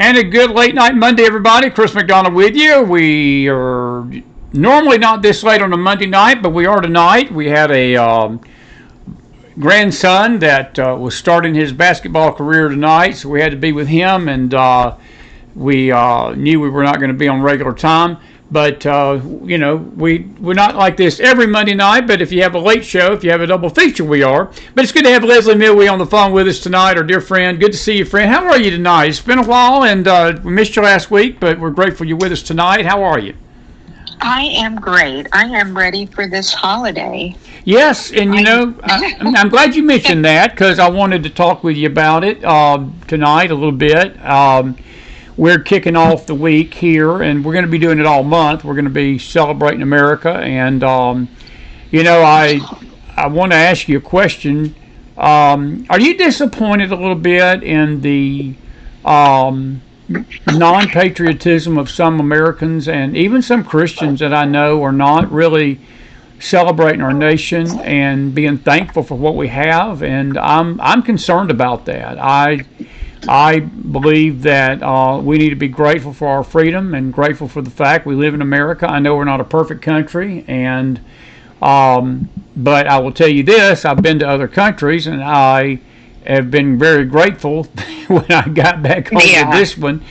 And a good late night Monday, everybody. Chris McDonald with you. We are normally not this late on a Monday night, but we are tonight. We had a grandson that was starting his basketball career tonight, so we had to be with him, and we knew we were not going to be on regular time. But, we're not like this every Monday night, but if you have a late show, if you have a double feature, we are. But it's good to have Leslie Millwee on the phone with us tonight, our dear friend. Good to see you, friend. How are you tonight? It's been a while, and we missed you last week, but we're grateful you're with us tonight. How are you? I am great. I am ready for this holiday. Yes, and I'm glad you mentioned that because I wanted to talk with you about it tonight a little bit. We're kicking off the week here, and we're going to be doing it all month. We're going to be celebrating America, and I want to ask you a question. Are you disappointed a little bit in the non-patriotism of some Americans and even some Christians that I know are not really celebrating our nation and being thankful for what we have? And I'm concerned about that. I believe that we need to be grateful for our freedom and grateful for the fact we live in America. I know we're not a perfect country, and but I will tell you this: I've been to other countries, and I have been very grateful when I got back home to this one.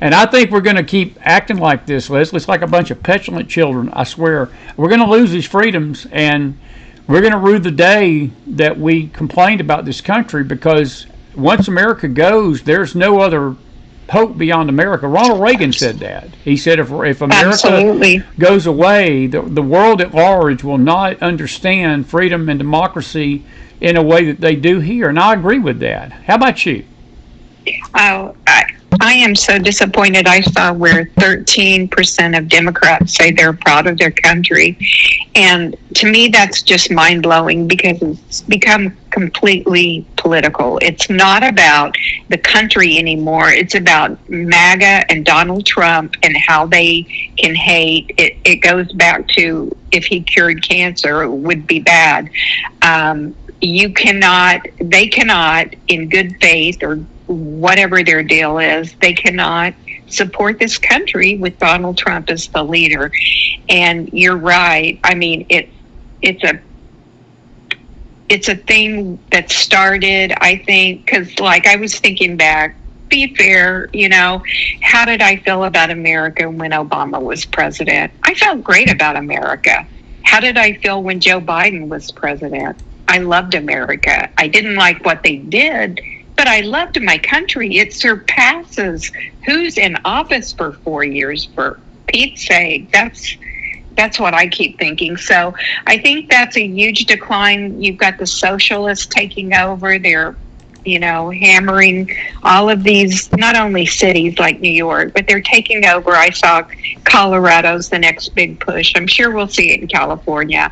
And I think we're going to keep acting like this, Leslie. It's like a bunch of petulant children. I swear, we're going to lose these freedoms, and we're going to rue the day that we complained about this country, because once America goes, there's no other hope beyond America. Ronald Reagan said that. He said if America goes away, the world at large will not understand freedom and democracy in a way that they do here. And I agree with that. How about you? Oh, I am so disappointed. I saw where 13% of Democrats say they're proud of their country. And to me, that's just mind-blowing because it's become completely political. It's not about the country anymore. It's about MAGA and Donald Trump and how they can hate. It goes back to if he cured cancer, it would be bad. They cannot, in good faith or whatever their deal is, they cannot support this country with Donald Trump as the leader. And you're right. I mean, it's a thing that started, I think, because like I was thinking back, be fair, how did I feel about America when Obama was president? I felt great about America. How did I feel when Joe Biden was president? I loved America. I didn't like what they did, but I loved my country. It surpasses who's in office for 4 years, for Pete's sake. That's what I keep thinking. So I think that's a huge decline. You've got the socialists taking over. They're, hammering all of these, not only cities like New York, but they're taking over. I saw Colorado's the next big push. I'm sure we'll see it in California.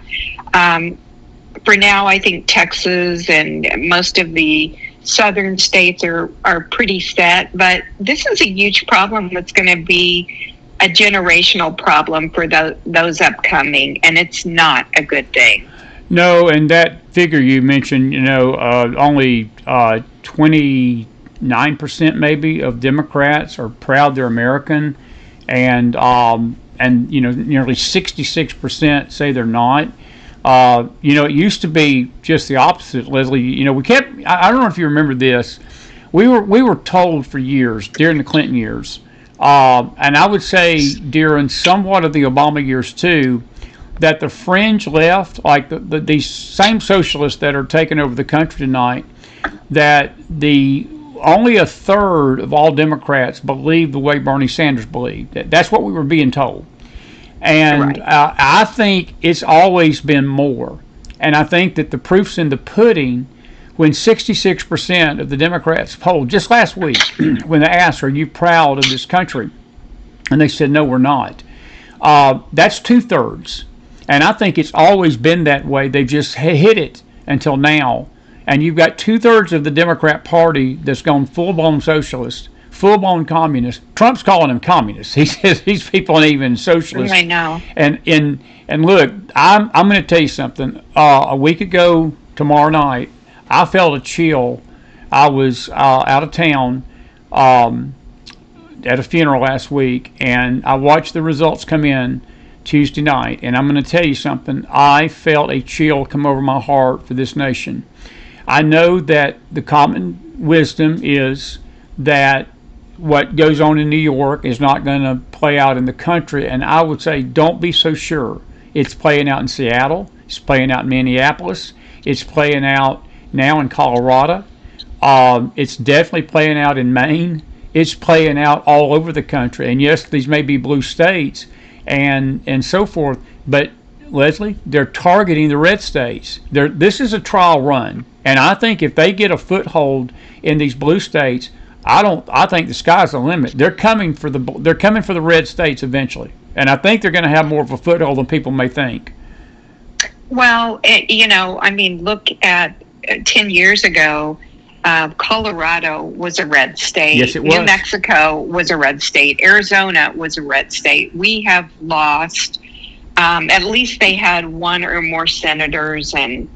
For now, I think Texas and most of the southern states are pretty set, but this is a huge problem that's going to be a generational problem for those upcoming, and it's not a good thing. No, and that figure you mentioned, only 29% maybe of Democrats are proud they're American, and nearly 66% say they're not. It used to be just the opposite, Leslie. We kept, I don't know if you remember this, we were told for years, during the Clinton years, and I would say during somewhat of the Obama years too, that the fringe left, like these same socialists that are taking over the country tonight, that only a third of all Democrats believe the way Bernie Sanders believed. That's what we were being told. And right. I think it's always been more. And I think that the proof's in the pudding when 66% of the Democrats polled just last week when they asked, are you proud of this country? And they said, no, we're not. That's 2/3. And I think it's always been that way. They've just hit it until now. And you've got 2/3 of the Democrat Party that's gone full-blown socialist, full-blown communist. Trump's calling them communists. He says these people aren't even socialists. I know. And look, I'm going to tell you something. A week ago tomorrow night, I felt a chill. I was out of town at a funeral last week, and I watched the results come in Tuesday night, and I'm going to tell you something. I felt a chill come over my heart for this nation. I know that the common wisdom is that what goes on in New York is not going to play out in the country, and I would say don't be so sure. It's playing out in Seattle. It's playing out in Minneapolis. It's playing out now in Colorado. It's definitely playing out in Maine. It's playing out all over the country. And yes, these may be blue states and so forth, but Leslie, they're targeting the red states. This is a trial run, and I think if they get a foothold in these blue states, I think the sky's the limit. They're coming for the red states eventually, and I think they're going to have more of a foothold than people may think. Well, look at 10 years ago. Colorado was a red state. Yes, it was. New Mexico was a red state. Arizona was a red state. We have lost, at least they had one or more senators and,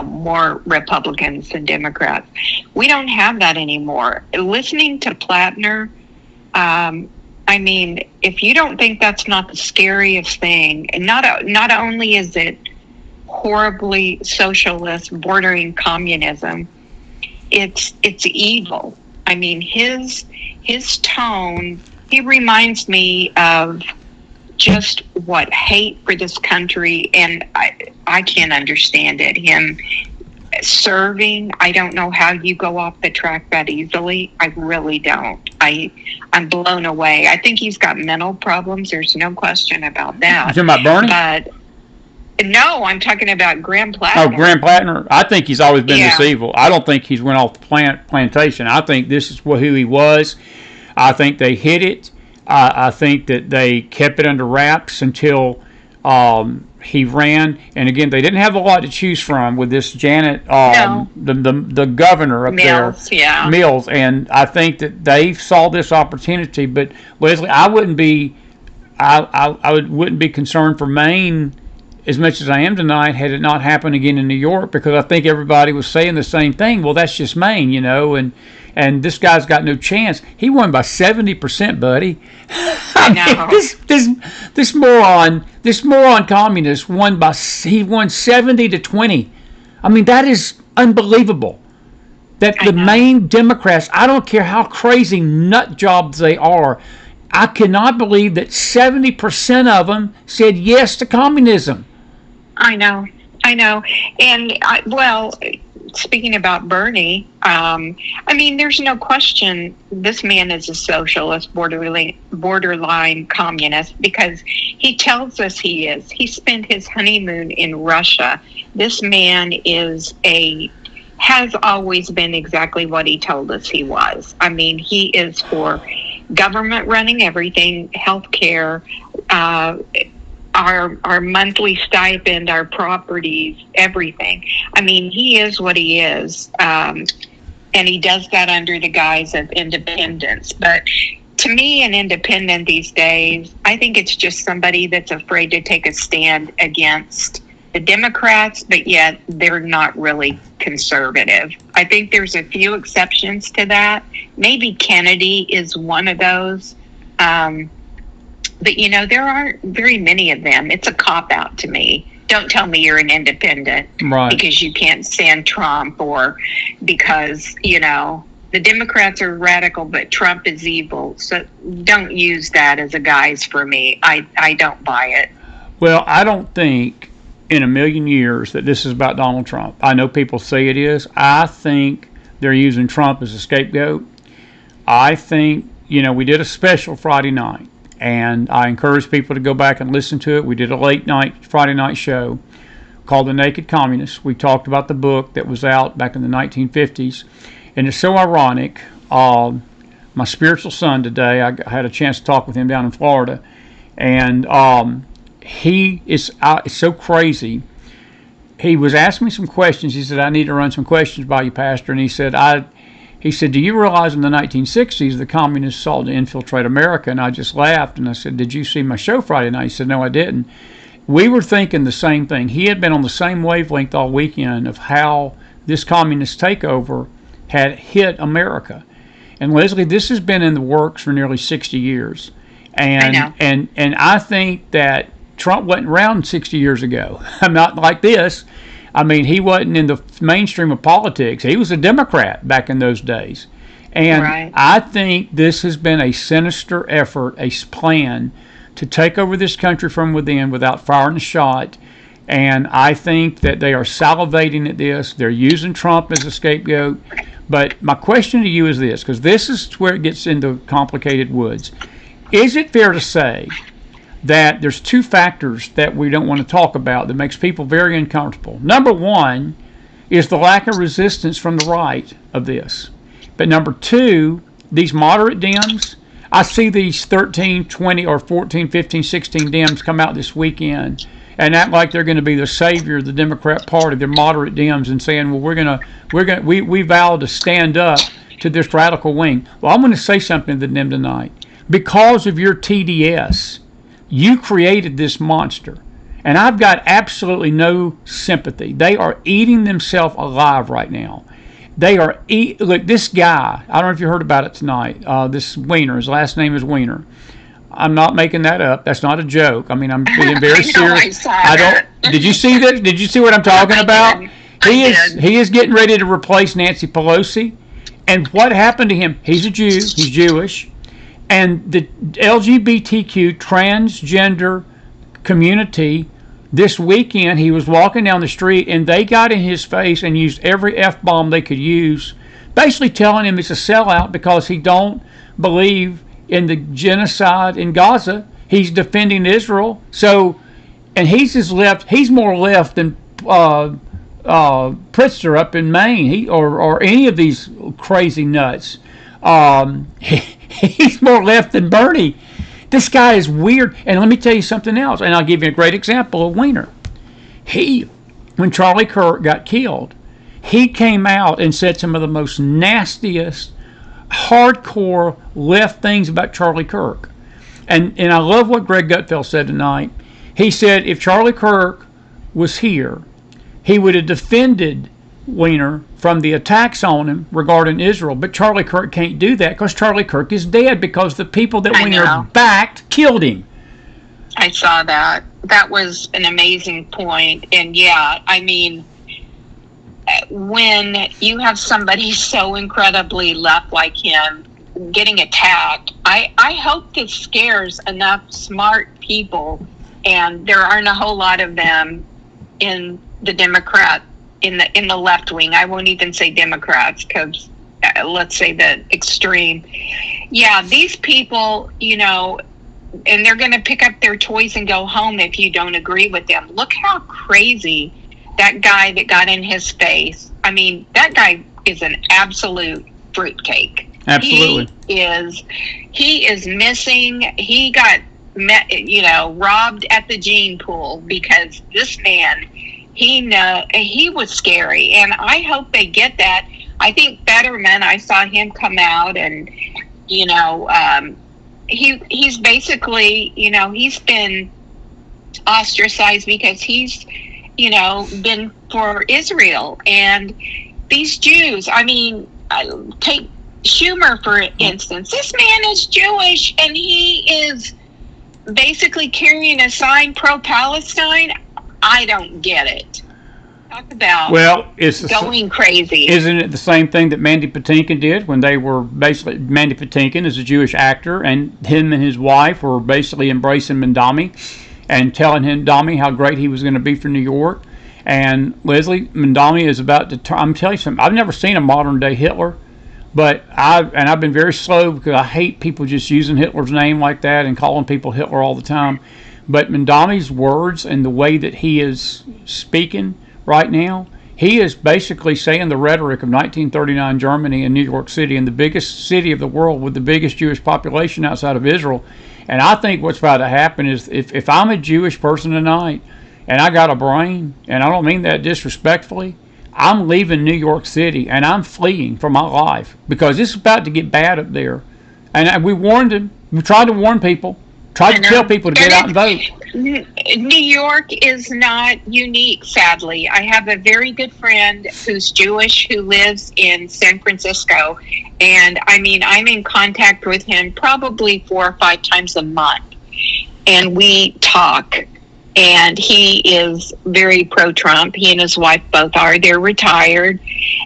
more Republicans than Democrats. We don't have that anymore. Listening to Plattner, if you don't think that's not the scariest thing, and not only is it horribly socialist, bordering communism, it's evil. I mean, his tone, he reminds me of just what hate for this country, and I can't understand it. Him serving, I don't know how you go off the track that easily. I really don't. I'm blown away. I think he's got mental problems. There's no question about that. You talking about Bernie? But no, I'm talking about Graham Plattner. Oh, Graham Plattner. I think he's always been this evil. I don't think he's went off the plantation. I think this is who he was. I think they hid it. I think that they kept it under wraps until he ran. And again, they didn't have a lot to choose from with this Janet, the governor up Mills, there, yeah. Mills. And I think that they saw this opportunity. But Leslie, I wouldn't be concerned for Maine as much as I am tonight had it not happened again in New York, because I think everybody was saying the same thing. Well, that's just Maine, and this guy's got no chance. He won by 70%, buddy. I know. This moron communist won 70-20. I mean, that is unbelievable. That the Maine Democrats, I don't care how crazy nut jobs they are, I cannot believe that 70% of them said yes to communism. I know. And, speaking about Bernie, there's no question this man is a socialist, borderline communist, because he tells us he is. He spent his honeymoon in Russia. This man has always been exactly what he told us he was. I mean, he is for government running everything, health care, our monthly stipend, our properties, everything. I mean, he is what he is. And he does that under the guise of independence. But to me, an independent these days, I think it's just somebody that's afraid to take a stand against the Democrats, but yet they're not really conservative. I think there's a few exceptions to that. Maybe Kennedy is one of those. But, there aren't very many of them. It's a cop-out to me. Don't tell me you're an independent because you can't stand Trump, or because, the Democrats are radical, but Trump is evil. So don't use that as a guise for me. I don't buy it. Well, I don't think in a million years that this is about Donald Trump. I know people say it is. I think they're using Trump as a scapegoat. I think, we did a special Friday night, and I encourage people to go back and listen to it. We did a late night Friday night show called The Naked Communist. We talked about the book that was out back in the 1950s. And it's so ironic. My spiritual son today, I had a chance to talk with him down in Florida, and he is so crazy. He was asking me some questions. He said, I need to run some questions by you, Pastor. And he said, do you realize in the 1960s the communists sought to infiltrate America? And I just laughed, and I said, did you see my show Friday night? He said, no, I didn't. We were thinking the same thing. He had been on the same wavelength all weekend of how this communist takeover had hit America. And Leslie, this has been in the works for nearly 60 years. I know. And I think that Trump wasn't around 60 years ago. I'm not like this. I mean, he wasn't in the mainstream of politics. He was a Democrat back in those days. And Right. I think this has been a sinister effort, a plan to take over this country from within without firing a shot. And I think that they are salivating at this. They're using Trump as a scapegoat. But my question to you is this, because this is where it gets into complicated woods. Is it fair to say that there's two factors that we don't want to talk about that makes people very uncomfortable? Number one is the lack of resistance from the right of this. But number two, these moderate Dems, I see these 13, 20, or 14, 15, 16 Dems come out this weekend and act like they're going to be the savior of the Democrat Party. They're moderate Dems and saying, well, we vowed to stand up to this radical wing. Well, I'm going to say something to them tonight. Because of your TDS, you created this monster. And I've got absolutely no sympathy. They are eating themselves alive right now. They are look, this guy, I don't know if you heard about it tonight, this Weiner, his last name is Weiner. I'm not making that up. That's not a joke. I mean, I'm being very serious. Did you see that? Did you see what I'm talking about? He is getting ready to replace Nancy Pelosi. And what happened to him? He's a Jew. He's Jewish. And the LGBTQ transgender community, this weekend, he was walking down the street and they got in his face and used every F-bomb they could use, basically telling him it's a sellout because he don't believe in the genocide in Gaza. He's defending Israel. So, and he's more left than Pritzker up in Maine, or any of these crazy nuts. He's more left than Bernie. This guy is weird. And let me tell you something else, and I'll give you a great example of Weiner. When Charlie Kirk got killed, he came out and said some of the most nastiest, hardcore left things about Charlie Kirk. And I love what Greg Gutfeld said tonight. He said if Charlie Kirk was here, he would have defended Weiner from the attacks on him regarding Israel. But Charlie Kirk can't do that because Charlie Kirk is dead because the people that Weiner backed killed him. I saw that. That was an amazing point. And yeah, I mean, when you have somebody so incredibly left like him getting attacked, I hope this scares enough smart people, and there aren't a whole lot of them in the Democrat, in the left wing. I won't even say Democrats, because let's say the extreme. Yeah, these people, you know, and they're going to pick up their toys and go home if you don't agree with them. Look how crazy that guy that got in his face. I mean, that guy is an absolute fruitcake. Absolutely. He is missing. He got, robbed at the gene pool, because this man, he was scary. And I hope they get that. I think Fetterman, I saw him come out and, he's basically, he's been ostracized because he's, been for Israel. And these Jews, I mean, take Schumer, for instance. This man is Jewish, and he is basically carrying a sign pro-Palestine. I don't get it. Talk about going crazy. Isn't it the same thing that Mandy Patinkin did when they were basically, Mandy Patinkin is a Jewish actor, and him and his wife were basically embracing Mandami and telling him, Mandami, how great he was going to be for New York. And Leslie, Mandami is about to I'm telling you something, I've never seen a modern day Hitler, but I've been very slow because I hate people just using Hitler's name like that and calling people Hitler all the time. But Mandami's words and the way that he is speaking right now, he is basically saying the rhetoric of 1939 Germany and New York City, and the biggest city of the world with the biggest Jewish population outside of Israel. And I think what's about to happen is if I'm a Jewish person tonight and I got a brain, and I don't mean that disrespectfully, I'm leaving New York City and I'm fleeing for my life, because it's about to get bad up there. And we warned him. We tried to warn people, tried to tell people to get out and vote. New York is not unique, sadly. I have a very good friend who's Jewish who lives in San Francisco. And I mean, I'm in contact with him probably 4 or 5 times a month. And we talk. And he is very pro-Trump. He and his wife both are. They're retired.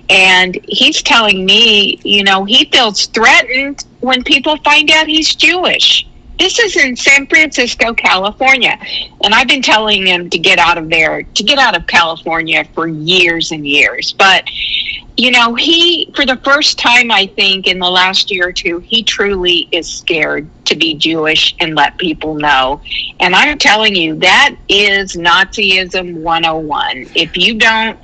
And he's telling me, you know, he feels threatened when people find out he's Jewish. This is in San Francisco, California. And I've been telling him to get out of there, to get out of California for years and years. But, you know, he, for the first time, I think, in the last year or two, he truly is scared to be Jewish and let people know. And I'm telling you, that is Nazism 101. If you don't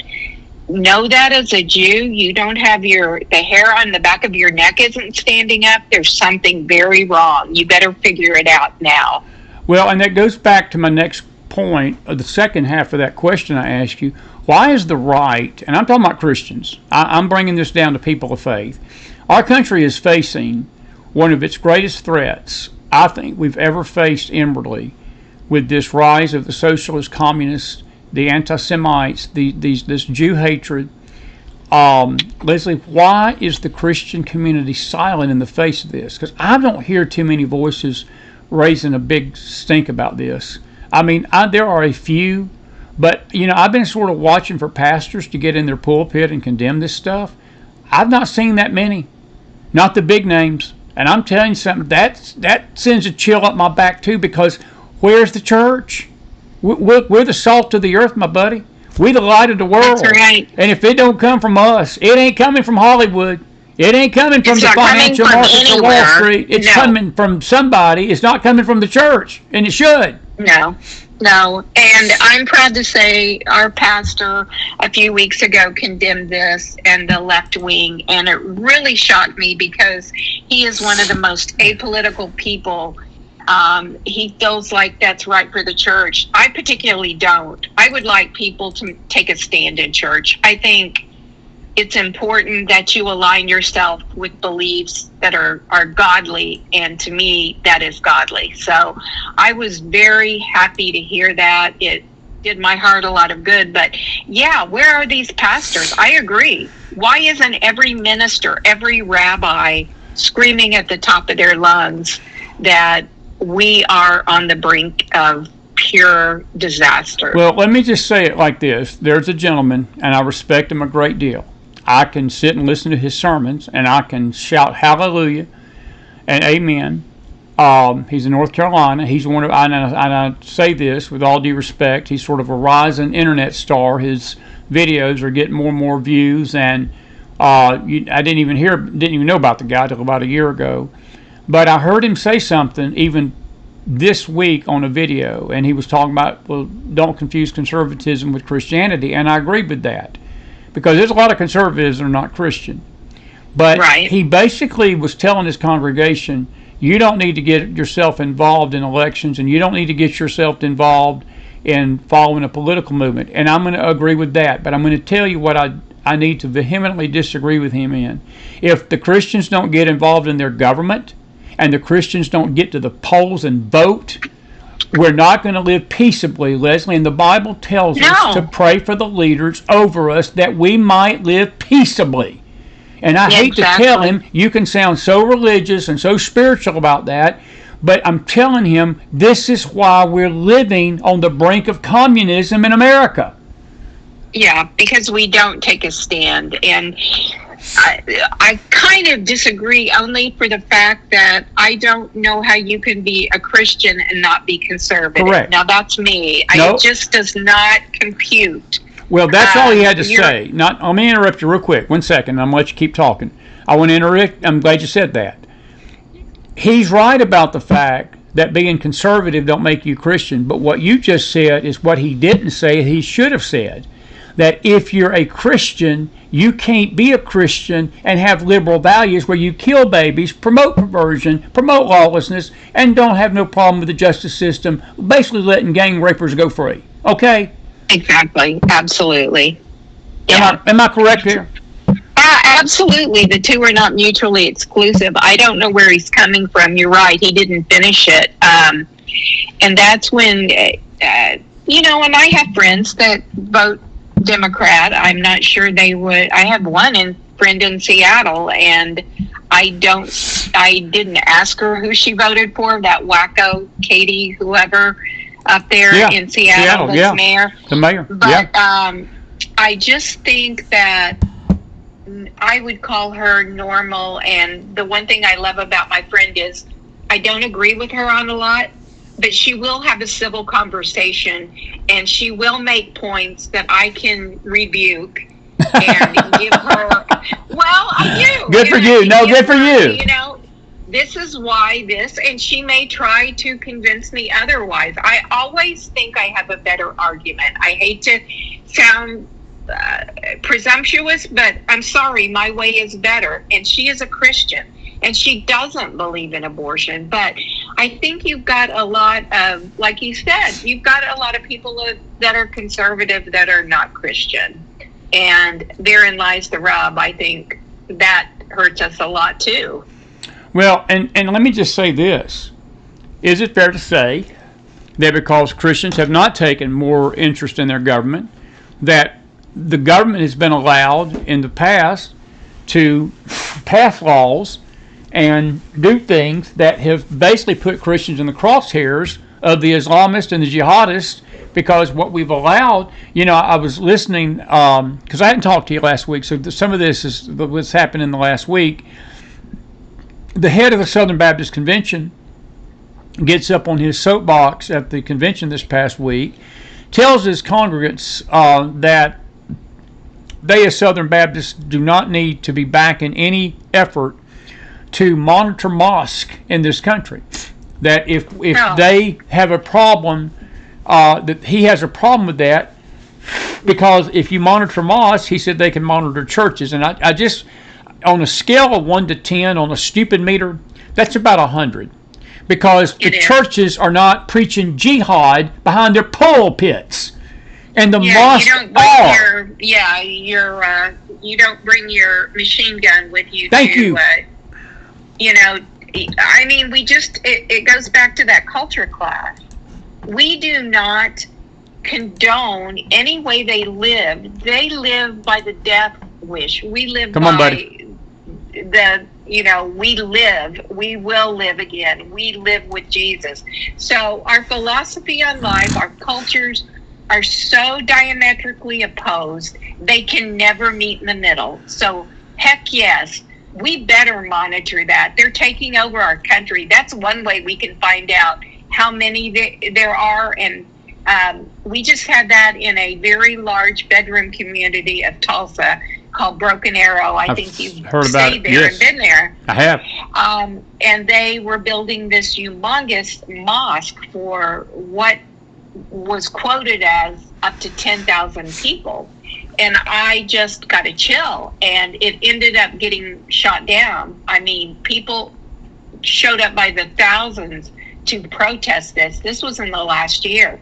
know that as a Jew, you don't have the hair on the back of your neck isn't standing up, there's something very wrong. You better figure it out now. Well, and that goes back to my next point, the second half of that question I asked you. Why is the right, and I'm talking about Christians, I'm bringing this down to people of faith. Our country is facing one of its greatest threats, I think, we've ever faced inwardly with this rise of the socialist, communists, the anti-Semites, this Jew hatred. Leslie, why is the Christian community silent in the face of this? Because I don't hear too many voices raising a big stink about this. I mean, there are a few, but, you know, I've been sort of watching for pastors to get in their pulpit and condemn this stuff. I've not seen that many, not the big names. And I'm telling you something, that sends a chill up my back too, because where's the church? We're the salt of the earth, my buddy. We the light of the world. That's right. And if it don't come from us, it ain't coming from Hollywood. It ain't coming from the financial markets of Wall Street. It's coming from somebody. It's not coming from the church, and it should. No. And I'm proud to say our pastor a few weeks ago condemned this and the left wing, and it really shocked me because he is one of the most apolitical people. He feels like that's right for the church. I particularly don't. I would like people to take a stand in church. I think it's important that you align yourself with beliefs that are godly, and to me, that is godly. So I was very happy to hear that. It did my heart a lot of good. But yeah, where are these pastors? I agree. Why isn't every minister, every rabbi screaming at the top of their lungs that we are on the brink of pure disaster? Well, let me just say it like this. There's a gentleman, and I respect him a great deal. I can sit and listen to his sermons, and I can shout hallelujah and amen. He's in North Carolina. He's one of, and I say this with all due respect, he's sort of a rising internet star. His videos are getting more and more views, and I didn't even know about the guy until about a year ago. But I heard him say something even this week on a video, and he was talking about, well, don't confuse conservatism with Christianity, and I agree with that, because there's a lot of conservatives that are not Christian. But right. He basically was telling his congregation, you don't need to get yourself involved in elections, and you don't need to get yourself involved in following a political movement. And I'm going to agree with that, but I'm going to tell you what I need to vehemently disagree with him in. If the Christians don't get involved in their government, and the Christians don't get to the polls and vote, we're not going to live peaceably, Leslie. And the Bible tells us to pray for the leaders over us that we might live peaceably. And I hate to tell him, you can sound so religious and so spiritual about that, but I'm telling him this is why we're living on the brink of communism in America. Yeah, because we don't take a stand. And I kind of disagree, only for the fact that I don't know how you can be a Christian and not be conservative. Correct. Now, that's me. Nope. It just does not compute. Well, that's all he had to say. Let me interrupt you real quick. 1 second. I'm going to let you keep talking. I want to interrupt. I'm glad you said that. He's right about the fact that being conservative don't make you Christian. But what you just said is what he didn't say he should have said. That if you're a Christian, you can't be a Christian and have liberal values where you kill babies, promote perversion, promote lawlessness, and don't have no problem with the justice system, basically letting gang rapers go free. Okay? Exactly. Absolutely. Yeah. Am I correct here? absolutely. The two are not mutually exclusive. I don't know where he's coming from. You're right. He didn't finish it. And that's when, and I have friends that vote Democrat. I'm not sure they would. I have one friend in Seattle, and I didn't ask her who she voted for, that wacko Katie, whoever up there in Seattle, that's mayor. The mayor. But I just think that I would call her normal. And the one thing I love about my friend is I don't agree with her on a lot, but she will have a civil conversation, and she will make points that I can rebuke and give her. Well, I do. Good for you. No, good for you. You know, this is why this, and she may try to convince me otherwise. I always think I have a better argument. I hate to sound presumptuous, but I'm sorry, my way is better. And she is a Christian, and she doesn't believe in abortion. But I think you've got a lot of, like you said, you've got a lot of people that are conservative that are not Christian. And therein lies the rub. I think that hurts us a lot too. Well, and let me just say this. Is it fair to say that because Christians have not taken more interest in their government, that the government has been allowed in the past to pass laws and do things that have basically put Christians in the crosshairs of the Islamists and the jihadists? Because what we've allowed, I was listening, because I hadn't talked to you last week, so some of this is what's happened in the last week. The head of the Southern Baptist Convention gets up on his soapbox at the convention this past week, tells his congregants that they as Southern Baptists do not need to be backing any effort to monitor mosques in this country. That if they have a problem, that he has a problem with that, because if you monitor mosques, he said they can monitor churches. And I just, on a scale of 1 to 10, on a stupid meter, that's about 100. Because the churches are not preaching jihad behind their pulpits. And the mosques are. You don't bring your machine gun with you. Thank you. I mean, it goes back to that culture clash. We do not condone any way they live. They live by the death wish. We live Come on, buddy. We will live again. We live with Jesus. So our philosophy on life, our cultures are so diametrically opposed, they can never meet in the middle. So heck yes, we better monitor that. They're taking over our country. That's one way we can find out how many there are. And we just had that in a very large bedroom community of Tulsa called Broken Arrow. I think you've stayed there and been there. I have. And they were building this humongous mosque for what was quoted as up to 10,000 people. And I just got a chill, and it ended up getting shot down. I mean, people showed up by the thousands to protest this. This was in the last year.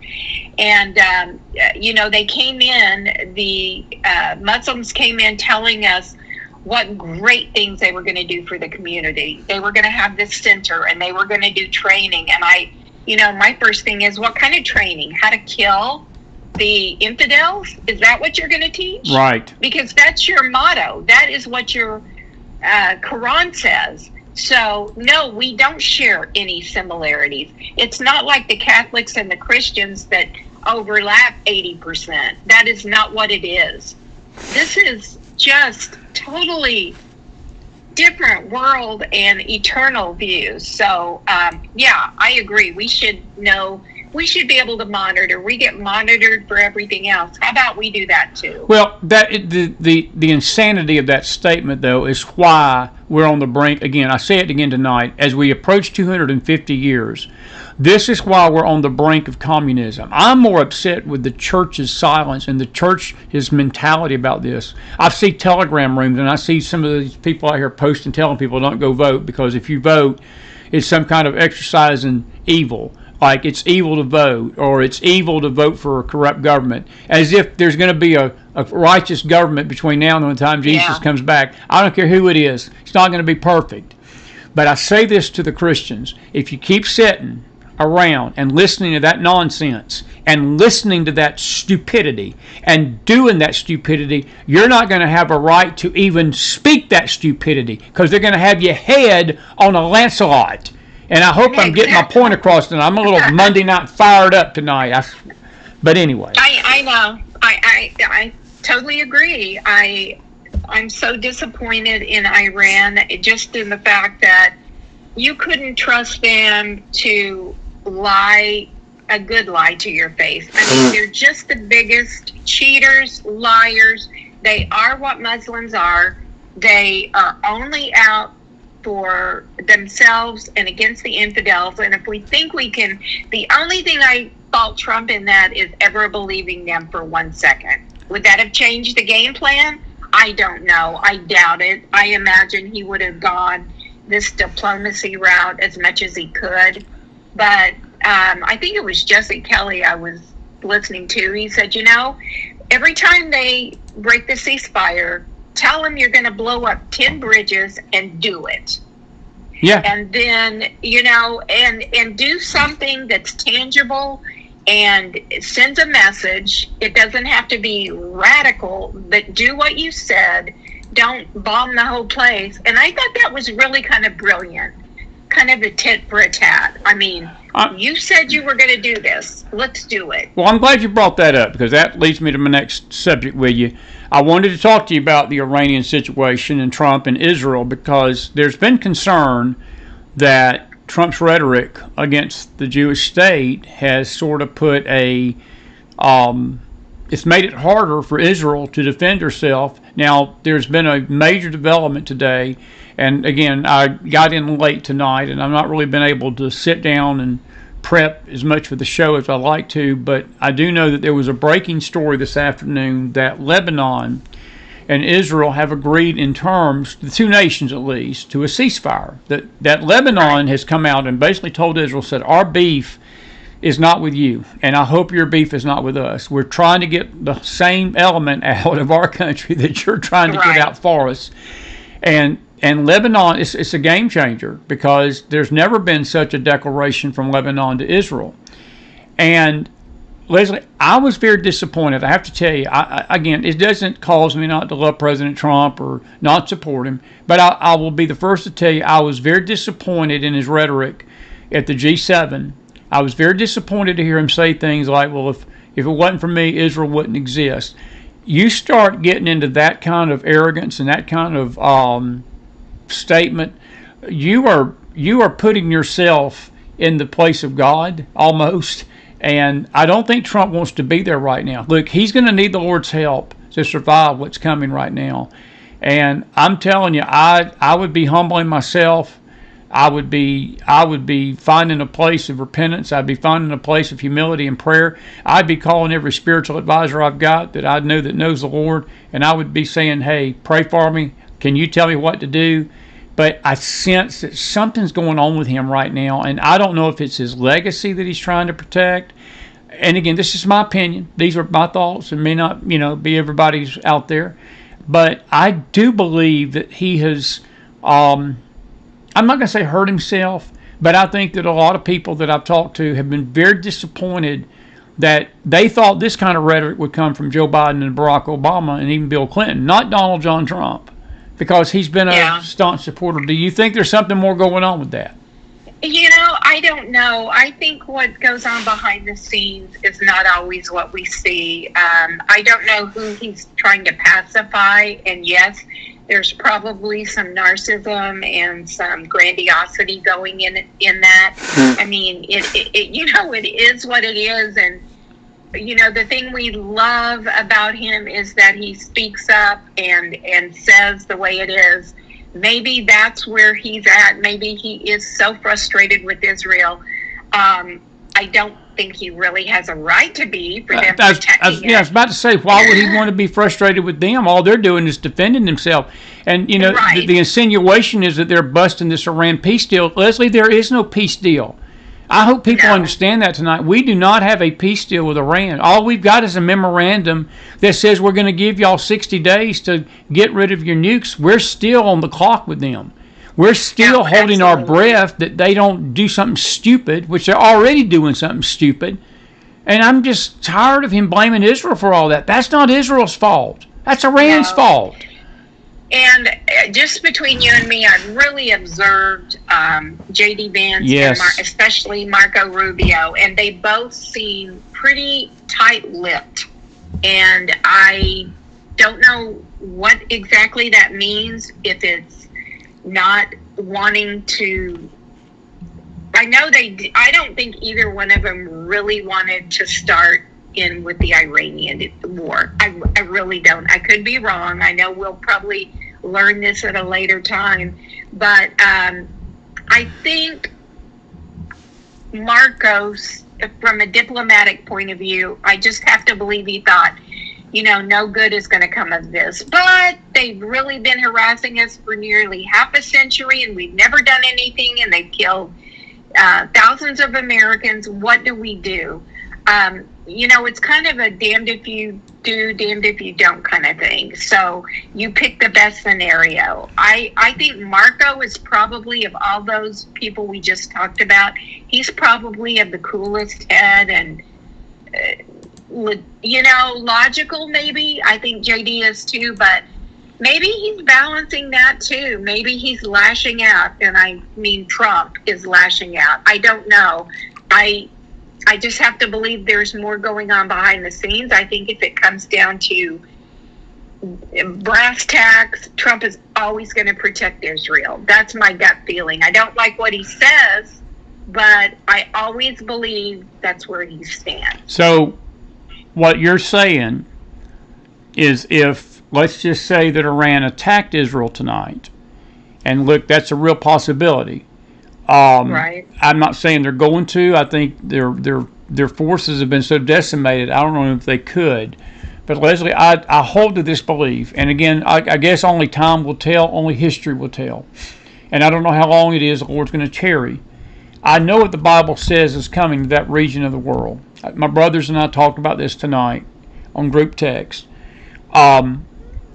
And, they came in, the Muslims came in telling us what great things they were going to do for the community. They were going to have this center, and they were going to do training. And my first thing is, what kind of training? How to kill the infidels? Is that what you're going to teach? Right. Because that's your motto. That is what your Quran says. So, no, we don't share any similarities. It's not like the Catholics and the Christians that overlap 80%. That is not what it is. This is just totally different world and eternal views. So, I agree. We should know. We should be able to monitor. We get monitored for everything else. How about we do that too? Well, the insanity of that statement, though, is why we're on the brink. Again, I say it again tonight. As we approach 250 years, this is why we're on the brink of communism. I'm more upset with the church's silence and the church's mentality about this. I see telegram rooms, and I see some of these people out here posting, telling people don't go vote, because if you vote, it's some kind of exercise in evil. Like it's evil to vote, or it's evil to vote for a corrupt government, as if there's going to be a a righteous government between now and the time Jesus comes back. I don't care who it is. It's not going to be perfect. But I say this to the Christians. If you keep sitting around and listening to that nonsense and listening to that stupidity and doing that stupidity, you're not going to have a right to even speak that stupidity, because they're going to have your head on a Lancelot. And I hope I'm getting my point across tonight. I'm a little Monday night fired up tonight. But anyway. I know. I totally agree. I'm so disappointed in Iran, just in the fact that you couldn't trust them to lie a good lie to your face. I mean, they're just the biggest cheaters, liars. They are what Muslims are. They are only out for themselves and against the infidels. And if we think we can, the only thing I fault Trump in that is ever believing them for 1 second. Would that have changed the game plan? I don't know. I doubt it. I imagine he would have gone this diplomacy route as much as he could. But I think it was Jesse Kelly I was listening to. He said, every time they break the ceasefire, tell them you're going to blow up 10 bridges and do it. Yeah. And then, and do something that's tangible and sends a message. It doesn't have to be radical, but do what you said. Don't bomb the whole place. And I thought that was really kind of brilliant. Kind of a tit for a tat. I mean, you said you were going to do this. Let's do it. Well, I'm glad you brought that up, because that leads me to my next subject with you. I wanted to talk to you about the Iranian situation and Trump and Israel, because there's been concern that Trump's rhetoric against the Jewish state has sort of put it's made it harder for Israel to defend herself. Now, there's been a major development today, and again, I got in late tonight, and I've not really been able to sit down and prep as much for the show as I like to, but I do know that there was a breaking story this afternoon that Lebanon and Israel have agreed in terms, the two nations at least, to a ceasefire. That Lebanon has come out and basically told Israel, said, our beef is not with you, and I hope your beef is not with us. We're trying to get the same element out of our country that you're trying to get out for us. And Lebanon, it's a game changer, because there's never been such a declaration from Lebanon to Israel. And Leslie, I was very disappointed. I have to tell you, again, it doesn't cause me not to love President Trump or not support him, but I will be the first to tell you I was very disappointed in his rhetoric at the G7. I was very disappointed to hear him say things like, well, if it wasn't for me, Israel wouldn't exist. You start getting into that kind of arrogance and that kind of statement, you are putting yourself in the place of God almost. And I don't think Trump wants to be there right now. Look, he's going to need the Lord's help to survive what's coming right now. And I'm telling you, I would be humbling myself. I would be finding a place of repentance. I'd be finding a place of humility and prayer. I'd be calling every spiritual advisor I've got that I know that knows the Lord, and I would be saying, hey, pray for me. Can you tell me what to do? But I sense that something's going on with him right now, and I don't know if it's his legacy that he's trying to protect. And again, this is my opinion. These are my thoughts, and may not, be everybody's out there. But I do believe that he has, I'm not going to say hurt himself, but I think that a lot of people that I've talked to have been very disappointed that they thought this kind of rhetoric would come from Joe Biden and Barack Obama and even Bill Clinton, not Donald John Trump, because he's been a staunch supporter. Do you think there's something more going on with that? I don't know. I think what goes on behind the scenes is not always what we see. I don't know who he's trying to pacify, and yes, there's probably some narcissism and some grandiosity going in that. I mean, it is what it is, and the thing we love about him is that he speaks up and says the way it is. Maybe that's where he's at. Maybe he is so frustrated with Israel. I don't think he really has a right to be for them protecting it. I was about to say, why would he want to be frustrated with them? All they're doing is defending themselves. And, the insinuation is that they're busting this Iran peace deal. Leslie, there is no peace deal. I hope people No. understand that tonight. We do not have a peace deal with Iran. All we've got is a memorandum that says we're going to give y'all 60 days to get rid of your nukes. We're still on the clock with them. We're still holding our breath that they don't do something stupid, which they're already doing something stupid. And I'm just tired of him blaming Israel for all that. That's not Israel's fault. That's Iran's fault. And just between you and me, I've really observed J.D. Vance and especially Marco Rubio, and they both seem pretty tight-lipped. And I don't know what exactly that means, if it's not wanting to... I don't think either one of them really wanted to start in with the Iranian war. I really don't. I could be wrong. I know we'll probably learn this at a later time. But I think Marcos, from a diplomatic point of view, I just have to believe he thought, no good is going to come of this. But they've really been harassing us for nearly half a century, and we've never done anything, and they've killed thousands of Americans. What do we do? It's kind of a damned if you do, damned if you don't kind of thing. So you pick the best scenario. I think Marco is probably, of all those people we just talked about, he's probably of the coolest head and, logical maybe. I think JD is too, but maybe he's balancing that too. Maybe he's lashing out, and I mean Trump is lashing out. I don't know. I just have to believe there's more going on behind the scenes. I think if it comes down to brass tacks, Trump is always going to protect Israel. That's my gut feeling. I don't like what he says, but I always believe that's where he stands. So what you're saying is, if, let's just say that Iran attacked Israel tonight, and look, that's a real possibility. Right. I'm not saying they're going to. I think their forces have been so decimated, I don't know if they could. But Leslie, I hold to this belief, and again, I guess only time will tell, only history will tell. And I don't know how long it is the Lord's going to tarry. I know what the Bible says is coming to that region of the world. My brothers and I talked about this tonight on group text.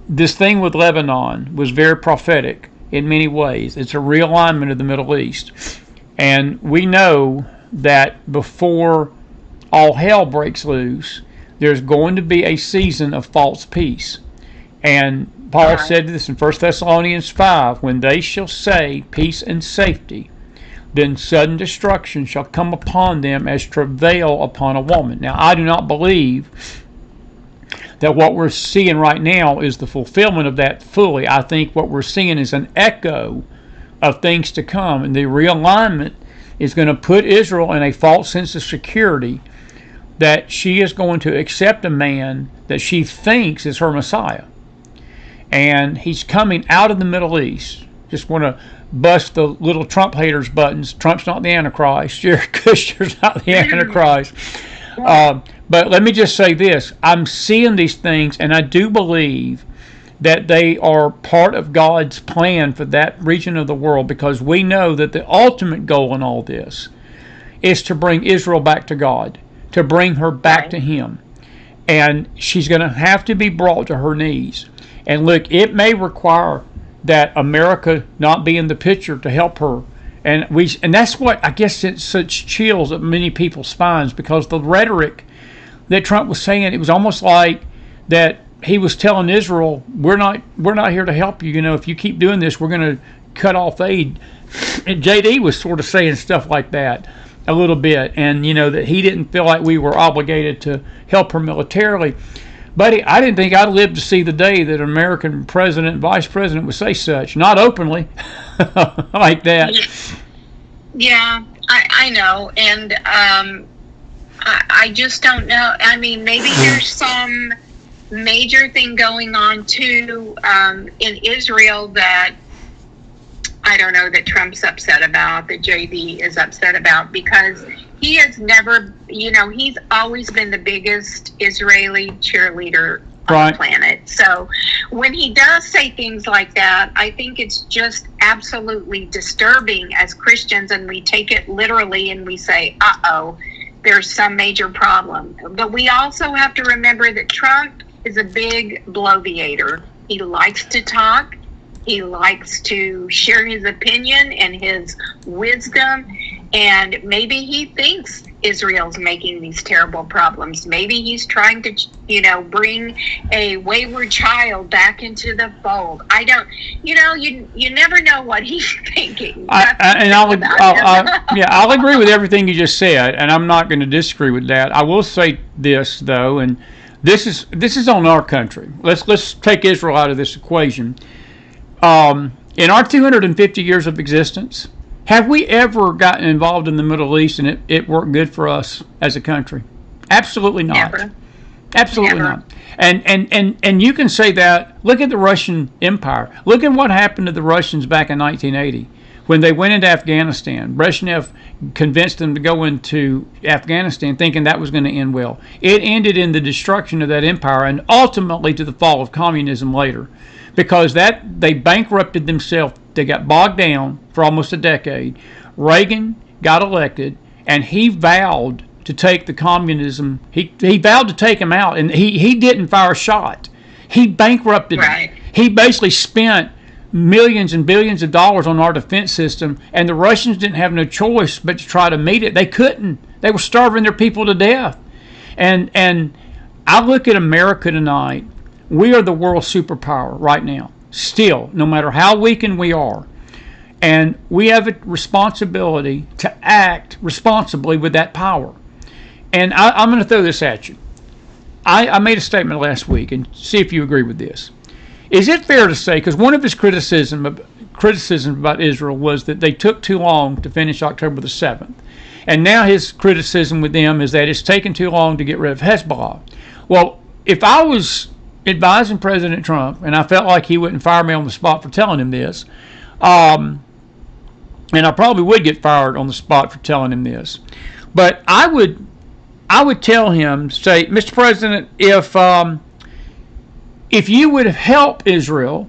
This thing with Lebanon was very prophetic in many ways. It's a realignment of the Middle East. And we know that before all hell breaks loose, there's going to be a season of false peace. And Paul said this in 1 Thessalonians 5, when they shall say peace and safety, then sudden destruction shall come upon them as travail upon a woman. Now, I do not believe that what we're seeing right now is the fulfillment of that fully. I think what we're seeing is an echo of things to come, and the realignment is going to put Israel in a false sense of security that she is going to accept a man that she thinks is her Messiah. And he's coming out of the Middle East. Just want to bust the little Trump haters buttons. Trump's not the Antichrist. Jared Kushner's not the Antichrist. But let me just say this. I'm seeing these things, and I do believe that they are part of God's plan for that region of the world, because we know that the ultimate goal in all this is to bring Israel back to God, to bring her back to Him. And she's going to have to be brought to her knees. And look, it may require that America not be in the picture to help her. And that's what, I guess, it's such chills at many people's spines, because the rhetoric that Trump was saying, it was almost like that he was telling Israel, we're not here to help you. If you keep doing this, we're going to cut off aid. And JD was sort of saying stuff like that a little bit, and that he didn't feel like we were obligated to help her militarily. But I didn't think I'd live to see the day that an American president and vice president would say such, not openly like that. Yeah, I know, and I just don't know. I mean, maybe there's some major thing going on too in Israel that I don't know, that Trump's upset about, that JD is upset about, because he has never, he's always been the biggest Israeli cheerleader on Right. the planet. So when he does say things like that, I think it's just absolutely disturbing as Christians, and we take it literally and we say, uh-oh, there's some major problem. But we also have to remember that Trump is a big bloviator. He likes to talk. He likes to share his opinion and his wisdom. And maybe he thinks Israel's making these terrible problems. Maybe he's trying to, bring a wayward child back into the fold. I don't, you never know what he's thinking. I'll agree with everything you just said, and I'm not going to disagree with that. I will say this though, and this is on our country. Let's take Israel out of this equation. In our 250 years of existence, have we ever gotten involved in the Middle East and it worked good for us as a country? Absolutely not. Never. Absolutely Never. not. And you can say that. Look at the Russian Empire. Look at what happened to the Russians back in 1980 when they went into Afghanistan. Brezhnev convinced them to go into Afghanistan thinking that was going to end well. It ended in the destruction of that empire and ultimately to the fall of communism later, because they bankrupted themselves. They got bogged down for almost a decade. Reagan got elected, and he vowed to take the communism. He vowed to take him out, and he didn't fire a shot. He bankrupted Right. him. He basically spent millions and billions of dollars on our defense system, and the Russians didn't have no choice but to try to meet it. They couldn't. They were starving their people to death. And I look at America tonight. We are the world superpower right now, still, no matter how weakened we are. And we have a responsibility to act responsibly with that power. And I'm going to throw this at you. I made a statement last week, and see if you agree with this. Is it fair to say, because one of his criticisms about Israel was that they took too long to finish October the 7th. And now his criticism with them is that it's taken too long to get rid of Hezbollah. Well, if I was advising President Trump, and I felt like he wouldn't fire me on the spot for telling him this, and I probably would get fired on the spot for telling him this, but I would tell him, say, Mr. President, if you would help Israel,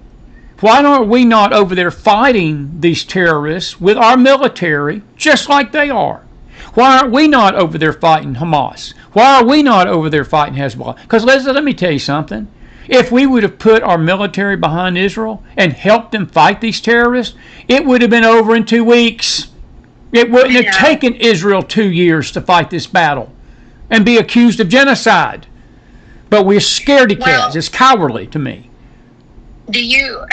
why are we not over there fighting these terrorists with our military just like they are? Why aren't we not over there fighting Hamas? Why are we not over there fighting Hezbollah? Because let me tell you something. If we would have put our military behind Israel and helped them fight these terrorists, it would have been over in 2 weeks. It wouldn't have taken Israel 2 years to fight this battle and be accused of genocide. But we're scaredy cats. It's cowardly to me. Do you?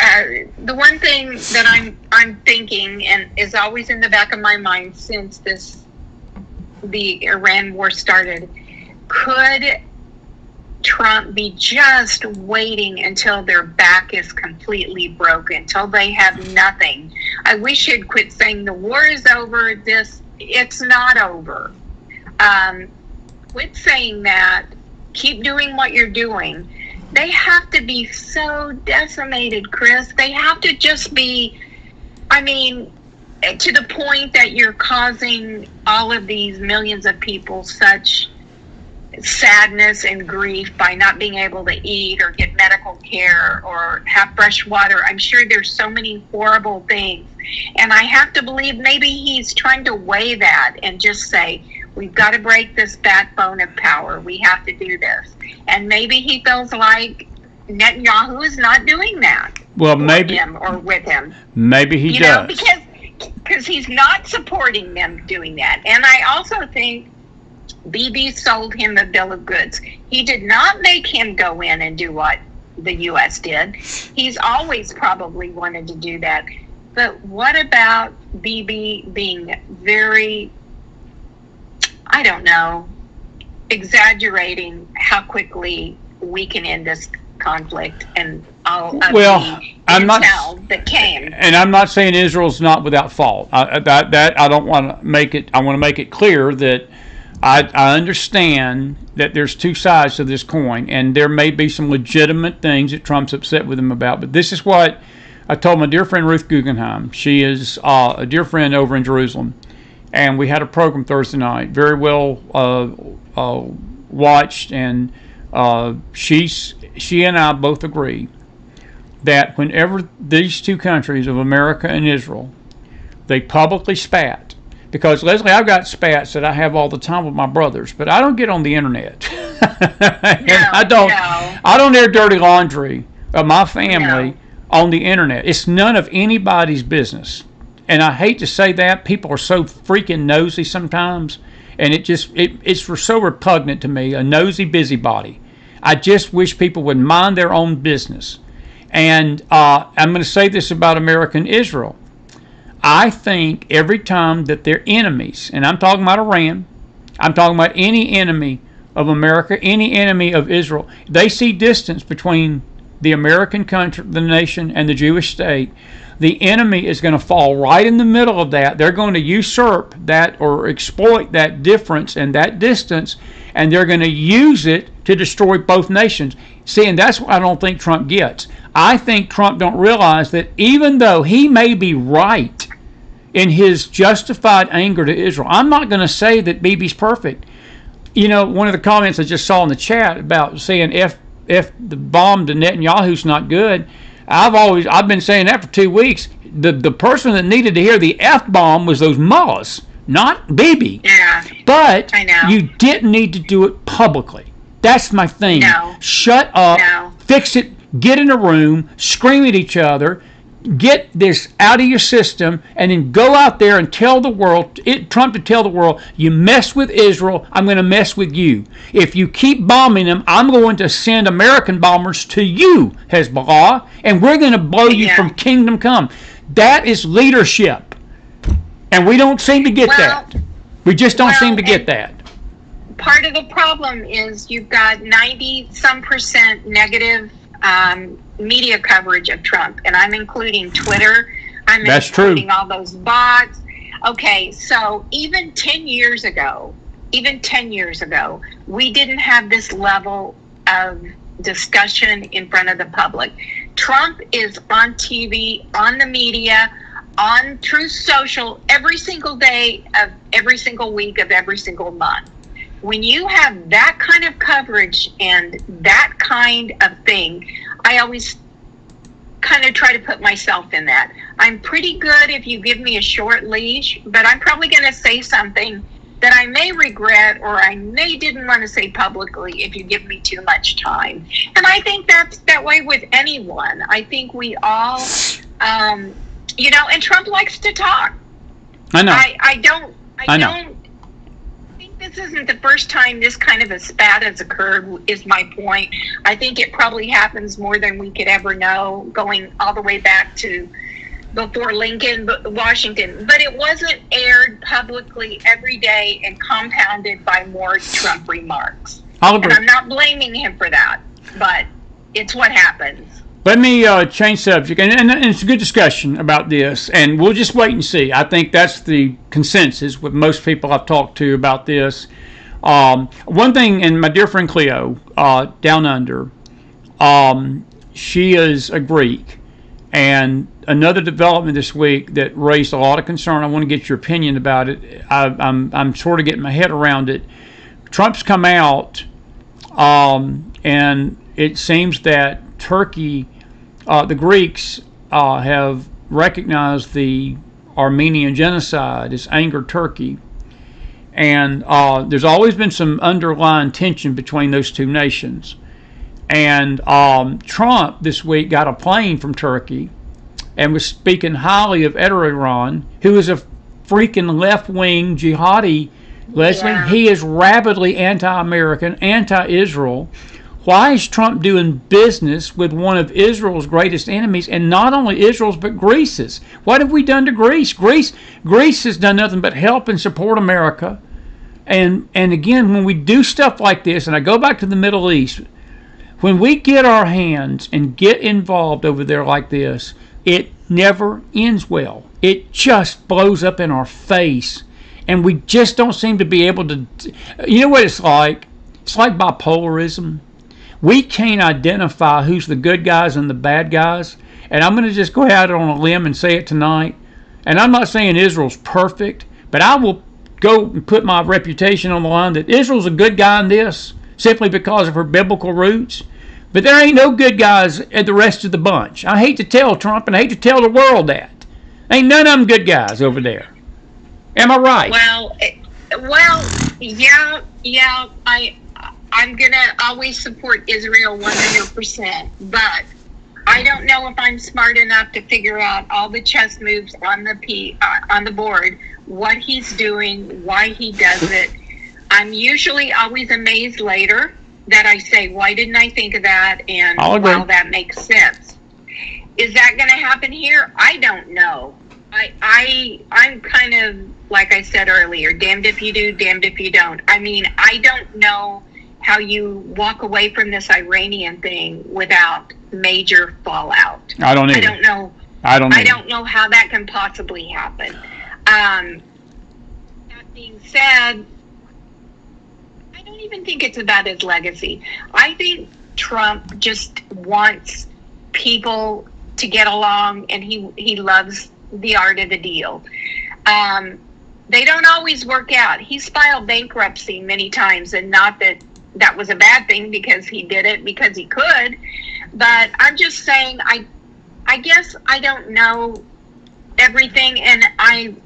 The one thing that I'm thinking, and is always in the back of my mind since the Iran war started, could Trump be just waiting until their back is completely broken, until they have nothing? I wish he'd quit saying the war is over. It's not over. Quit saying that. Keep doing what you're doing. They have to be so decimated, Chris. They have to just be, to the point that you're causing all of these millions of people such sadness and grief by not being able to eat or get medical care or have fresh water. I'm sure there's so many horrible things. And I have to believe maybe he's trying to weigh that and just say, we've got to break this backbone of power. We have to do this. And maybe he feels like Netanyahu is not doing that. Well, maybe him or with him. Maybe he does. Because he's not supporting them doing that. And I also think Bibi sold him a bill of goods. He did not make him go in and do what the U.S. did. He's always probably wanted to do that. But what about Bibi being very, I don't know, exaggerating how quickly we can end this conflict and all of the intel that came. And I'm not saying Israel's not without fault. I don't want to make it. I want to make it clear that I understand that there's two sides to this coin, and there may be some legitimate things that Trump's upset with him about. But this is what I told my dear friend Ruth Guggenheim. She is a dear friend over in Jerusalem, and we had a program Thursday night, very well watched, and She and I both agree that whenever these two countries of America and Israel, they publicly spat, because Leslie, I've got spats that I have all the time with my brothers, but I don't get on the internet. I don't air dirty laundry of my family on the internet. It's none of anybody's business. And I hate to say that. People are so freaking nosy sometimes, and it's so repugnant to me, a nosy busybody. I just wish people would mind their own business. And I'm going to say this about America and Israel. I think every time that their enemies, and I'm talking about Iran, I'm talking about any enemy of America, any enemy of Israel, they see distance between the American country, the nation, and the Jewish state, the enemy is going to fall right in the middle of that. They're going to usurp that or exploit that difference and that distance, and they're going to use it to destroy both nations. See, and that's what I don't think Trump gets. I think Trump don't realize that even though he may be right in his justified anger to Israel, I'm not going to say that Bibi's perfect. You know, one of the comments I just saw in the chat about saying F the bomb to Netanyahu's not good. I've been saying that for 2 weeks. The person that needed to hear the F bomb was those mullahs, not Bibi. Yeah. But I know. You didn't need to do it publicly. That's my thing. No. Shut up. No. Fix it. Get in a room. Scream at each other. Get this out of your system, and then go out there and tell the world, Trump to tell the world, you mess with Israel, I'm going to mess with you. If you keep bombing them, I'm going to send American bombers to you, Hezbollah, and we're going to blow you from kingdom come. That is leadership. And we don't seem to get that. We just don't seem to get that. Part of the problem is you've got 90-some% negative media coverage of Trump, and I'm including Twitter. That's including true. all those bots. Okay, so even 10 years ago, we didn't have this level of discussion in front of the public. Trump is on TV, on the media, on Truth Social every single day of every single week of every single month. When you have that kind of coverage and that kind of thing, I always kind of try to put myself in that. I'm pretty good if you give me a short leash, but I'm probably going to say something that I may regret or I may didn't want to say publicly if you give me too much time. And I think that's that way with anyone. I think we all, and Trump likes to talk. I know. I don't think this isn't the first time this kind of a spat has occurred, is my point. I think it probably happens more than we could ever know, going all the way back to before Lincoln, Washington. But it wasn't aired publicly every day and compounded by more Trump remarks. I'll agree. And I'm not blaming him for that, but it's what happens. Let me change subject, and it's a good discussion about this, and we'll just wait and see. I think that's the consensus with most people I've talked to about this. One thing, and my dear friend Cleo, down under, she is a Greek, and another development this week that raised a lot of concern. I want to get your opinion about it. I'm sort of getting my head around it. Trump's come out, and it seems that Turkey, the Greeks have recognized the Armenian genocide. It's angered Turkey. And there's always been some underlying tension between those two nations. And Trump this week got a plane from Turkey and was speaking highly of Erdogan, who is a freaking left-wing jihadi. Leslie, he is rabidly anti-American, anti-Israel. Why is Trump doing business with one of Israel's greatest enemies, and not only Israel's but Greece's? What have we done to Greece? Greece has done nothing but help and support America. And again, when we do stuff like this, and I go back to the Middle East, when we get our hands and get involved over there like this, it never ends well. It just blows up in our face, and we just don't seem to be able to. You know what it's like? It's like bipolarism. We can't identify who's the good guys and the bad guys. And I'm going to just go out on a limb and say it tonight. And I'm not saying Israel's perfect, but I will go and put my reputation on the line that Israel's a good guy in this. simply because of her biblical roots. But there ain't no good guys at the rest of the bunch. I hate to tell Trump, and I hate to tell the world that. Ain't none of them good guys over there. Am I right? Well, yeah. I'm gonna always support Israel 100%, but I don't know if I'm smart enough to figure out all the chess moves on the board, what he's doing, why he does it. I'm usually always amazed later that I say, why didn't I think of that? And wow, that makes sense. Is that going to happen here? I don't know. I'm kind of, like I said earlier, damned if you do, damned if you don't. I mean, I don't know how you walk away from this Iranian thing without major fallout. I don't either. I don't know how that can possibly happen. That being said, I don't even think it's about his legacy. I think Trump just wants people to get along, and he loves the art of the deal. They don't always work out. He's filed bankruptcy many times, and not that was a bad thing, because he did it because he could. But I'm just saying, I guess I don't know everything, and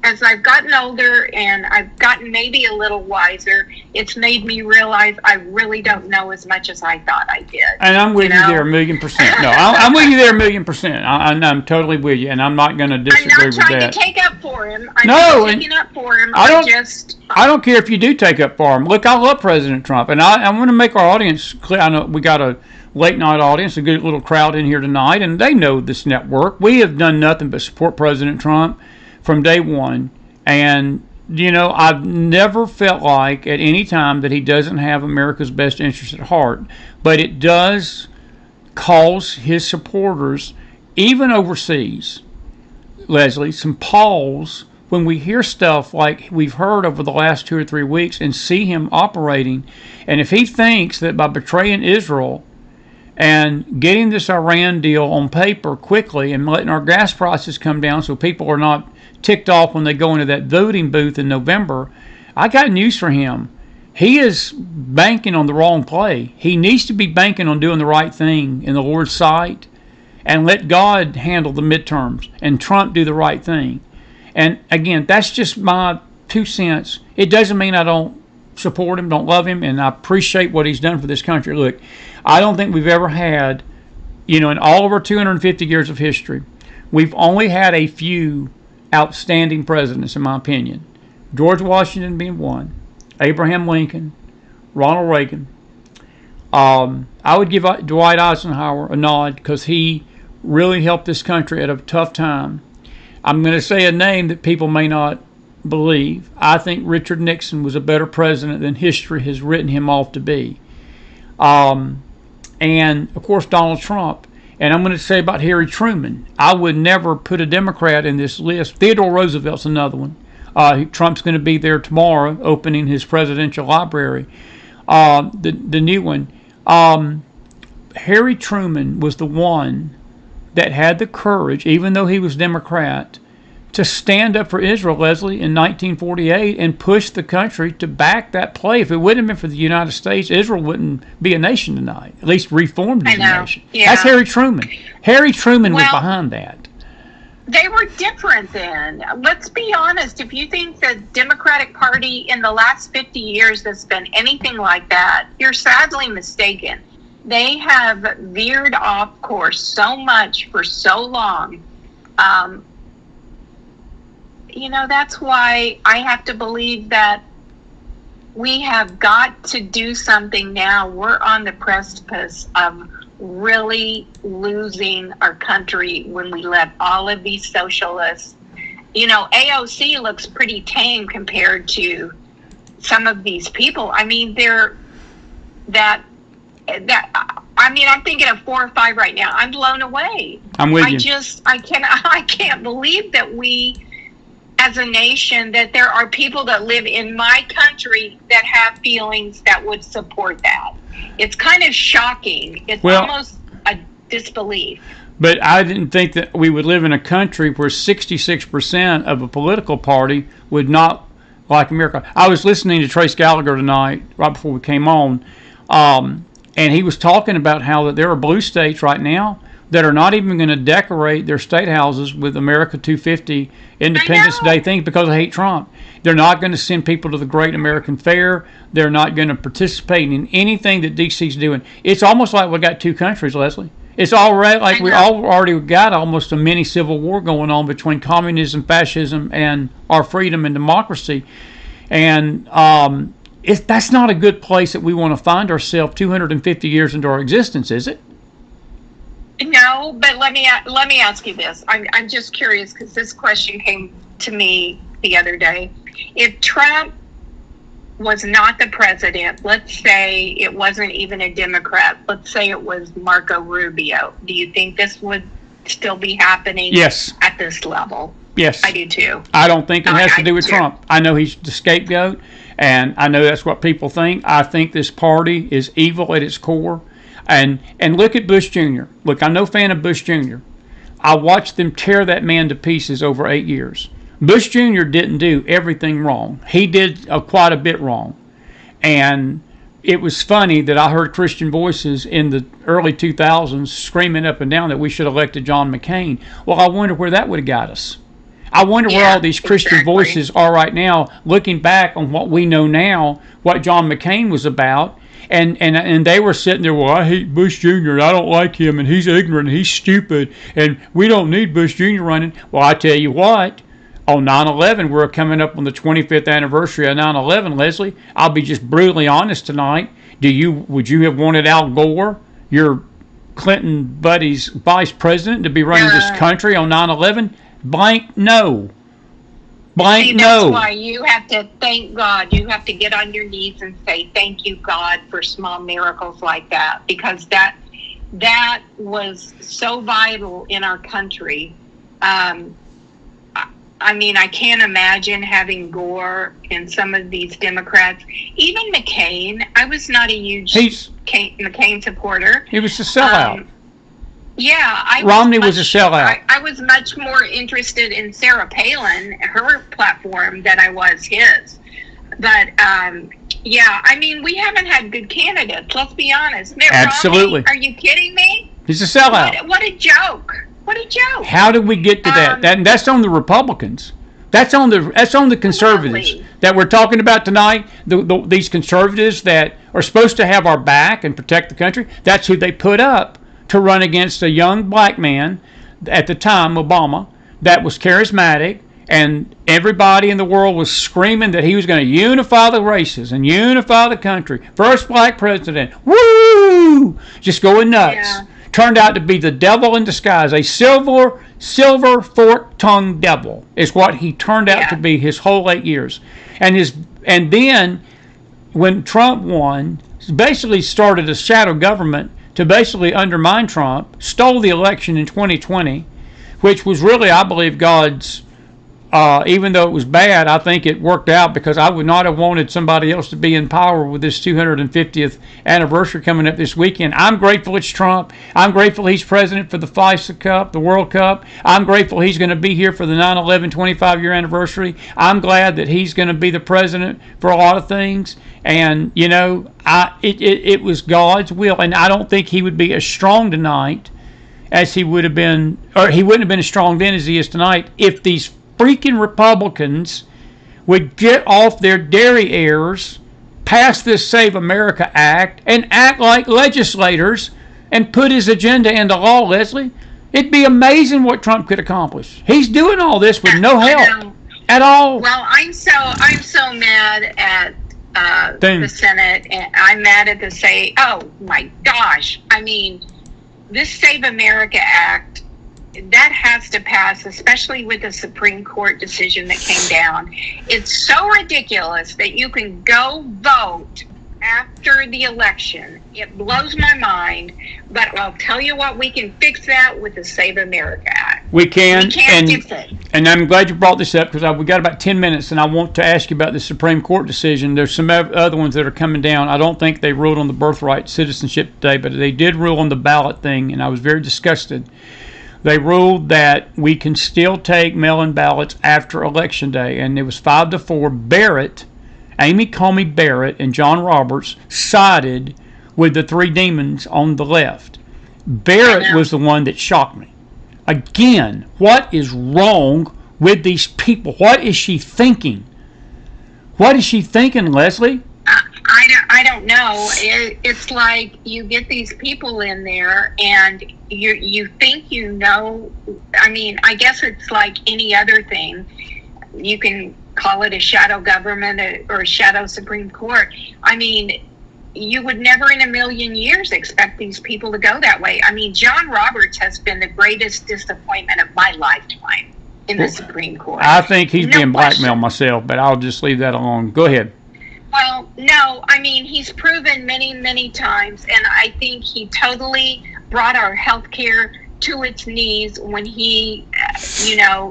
as I've gotten older and I've gotten maybe a little wiser, it's made me realize I really don't know as much as I thought I did. And I'm with you there 1,000,000%. No, I'm with you there 1,000,000%. I'm totally with you, and I'm not going to disagree with that. I'm not trying to take up for him. I'm not taking up for him. I don't care if you do take up for him. Look, I love President Trump, and I want to make our audience clear. I know we got a late night audience, a good little crowd in here tonight, and they know this network. We have done nothing but support President Trump from day one, and I've never felt like at any time that he doesn't have America's best interest at heart. But it does cause his supporters, even overseas, Leslie, some pause when we hear stuff like we've heard over the last 2 or 3 weeks and see him operating. And if he thinks that by betraying Israel and getting this Iran deal on paper quickly and letting our gas prices come down so people are not ticked off when they go into that voting booth in November, I got news for him. He is banking on the wrong play. He needs to be banking on doing the right thing in the Lord's sight and let God handle the midterms and Trump do the right thing. And again, that's just my 2 cents. It doesn't mean I don't support him, don't love him, and I appreciate what he's done for this country. Look, I don't think we've ever had, in all of our 250 years of history, we've only had a few outstanding presidents, in my opinion. George Washington being one, Abraham Lincoln, Ronald Reagan. I would give Dwight Eisenhower a nod because he really helped this country at a tough time. I'm going to say a name that people may not believe. I think Richard Nixon was a better president than history has written him off to be. And, of course, Donald Trump. And I'm going to say about Harry Truman. I would never put a Democrat in this list. Theodore Roosevelt's another one. Trump's going to be there tomorrow opening his presidential library, the new one. Harry Truman was the one that had the courage, even though he was Democrat, to stand up for Israel, Leslie, in 1948 and push the country to back that play. If it wouldn't have been for the United States, Israel wouldn't be a nation tonight, at least reformed as a nation. Yeah. That's Harry Truman. Harry Truman was behind that. They were different then. Let's be honest. If you think the Democratic Party in the last 50 years has been anything like that, you're sadly mistaken. They have veered off course so much for so long. That's why I have to believe that we have got to do something now. We're on the precipice of really losing our country when we let all of these socialists. AOC looks pretty tame compared to some of these people. I mean, I'm thinking of 4 or 5 right now. I'm blown away. I'm with you. I can't believe that we, as a nation, that there are people that live in my country that have feelings that would support that. It's kind of shocking. It's almost a disbelief. But I didn't think that we would live in a country where 66% of a political party would not like America. I was listening to Trace Gallagher tonight, right before we came on And he was talking about how that there are blue states right now that are not even going to decorate their state houses with America 250 Independence Day things because they hate Trump. They're not going to send people to the Great American Fair. They're not going to participate in anything that DC's doing. It's almost like we got two countries, Leslie. It's already like we already got almost a mini civil war going on between communism, fascism, and our freedom and democracy. And that's not a good place that we want to find ourselves 250 years into our existence, is it? No, but let me ask you this. I'm just curious because this question came to me the other day. If Trump was not the president, let's say it wasn't even a Democrat, let's say it was Marco Rubio, do you think this would still be happening? Yes. At this level? Yes. I do too. I don't think it has to do with Trump. I know he's the scapegoat, and I know that's what people think. I think this party is evil at its core. And look at Bush Jr. Look, I'm no fan of Bush Jr. I watched them tear that man to pieces over 8 years. Bush Jr. didn't do everything wrong. He did quite a bit wrong. And it was funny that I heard Christian voices in the early 2000s screaming up and down that we should have elected John McCain. Well, I wonder where that would have got us. I wonder where all these Christian voices are right now, looking back on what we know now, what John McCain was about. And they were sitting there, well, I hate Bush Jr. I don't like him, and he's ignorant, and he's stupid, and we don't need Bush Jr. running. Well, I tell you what, on 9/11, we're coming up on the 25th anniversary of 9/11, Leslie. I'll be just brutally honest tonight. Would you have wanted Al Gore, your Clinton buddy's vice president, to be running this country on 9/11? Blank no. Blank no. That's why you have to thank God. You have to get on your knees and say, thank you, God, for small miracles like that. Because that was so vital in our country. I mean, I can't imagine having Gore and some of these Democrats. Even McCain. I was not a huge McCain supporter. He was a sellout. Romney was a sellout. I was much more interested in Sarah Palin, her platform, than I was his. But, I mean, we haven't had good candidates, let's be honest. Mitt Absolutely. Romney, are you kidding me? He's a sellout. What a joke. What a joke. How did we get to that? That's on the Republicans. That's on the conservatives that we're talking about tonight. These conservatives that are supposed to have our back and protect the country, that's who they put up to run against a young black man at the time, Obama, that was charismatic, and everybody in the world was screaming that he was going to unify the races and unify the country. First black president. Woo! Just going nuts. Yeah. Turned out to be the devil in disguise. A silver fork-tongued devil is what he turned out to be his whole 8 years. And then when Trump won, basically started a shadow government to basically undermine Trump, stole the election in 2020, which was really, I believe, God's, even though it was bad, I think it worked out because I would not have wanted somebody else to be in power with this 250th anniversary coming up this weekend. I'm grateful it's Trump. I'm grateful he's president for the FISA Cup, the World Cup. I'm grateful he's going to be here for the 9/11 25-year anniversary. I'm glad that he's going to be the president for a lot of things. And, you know, it was God's will. And I don't think he would be as strong tonight as he would have been, or he wouldn't have been as strong then as he is tonight if these freaking Republicans would get off their dairy airs, pass this Save America Act, and act like legislators and put his agenda into law, Leslie. It'd be amazing what Trump could accomplish. He's doing all this with no help at all. Well, I'm so mad at the Senate, and I'm mad at the Senate. Oh my gosh! I mean, this Save America Act, that has to pass, especially with the Supreme Court decision that came down. It's so ridiculous that you can go vote after the election. It blows my mind, but I'll tell you what, we can fix that with the Save America Act. We can fix it. And I'm glad you brought this up because we got about 10 minutes, and I want to ask you about the Supreme Court decision. There's some other ones that are coming down. I don't think they ruled on the birthright citizenship today, but they did rule on the ballot thing, and I was very disgusted. They ruled that we can still take mail-in ballots after Election Day, and it was 5-4. Amy Coney Barrett, and John Roberts sided with the three demons on the left. Barrett was the one that shocked me. Again, what is wrong with these people? What is she thinking? What is she thinking, Leslie? I don't know. It's like you get these people in there and you think you know. I mean, I guess it's like any other thing. You can call it a shadow government or a shadow Supreme Court. I mean, you would never in a million years expect these people to go that way. I mean, John Roberts has been the greatest disappointment of my lifetime in the Supreme Court. I think he's being blackmailed myself, but I'll just leave that alone. Go ahead. Well, no, I mean, he's proven many, many times, and I think he totally brought our health care to its knees when he,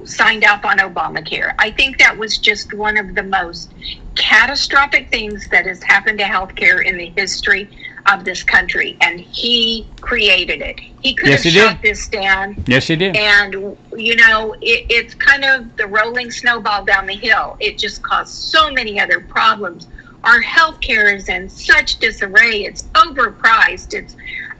signed up on Obamacare. I think that was just one of the most catastrophic things that has happened to healthcare in the history of this country, and he created it. He could have shut this down. Yes, he did. And, it's kind of the rolling snowball down the hill. It just caused so many other problems. Our healthcare is in such disarray. It's overpriced. It's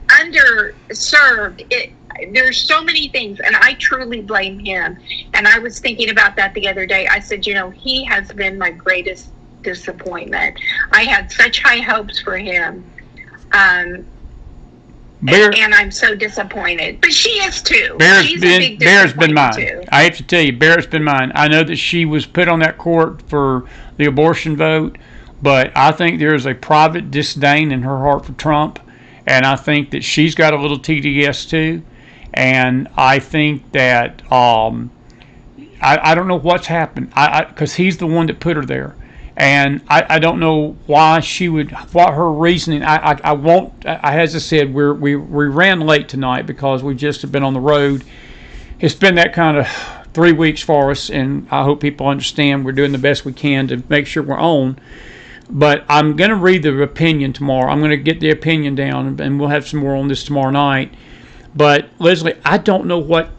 underserved. There's so many things, and I truly blame him. And I was thinking about that the other day. I said, he has been my greatest disappointment. I had such high hopes for him. And I'm so disappointed. But she is too. Barrett's been mine. Too. I have to tell you, Barrett's been mine. I know that she was put on that court for the abortion vote, but I think there's a private disdain in her heart for Trump, and I think that she's got a little TDS too. And I think that I don't know what's happened, because he's the one that put her there, and I don't know why what her reasoning. I won't. As I said, we ran late tonight because we just have been on the road. It's been that kind of 3 weeks for us, and I hope people understand we're doing the best we can to make sure we're on. But I'm going to read the opinion tomorrow. I'm going to get the opinion down, and we'll have some more on this tomorrow night. But, Leslie, I don't know what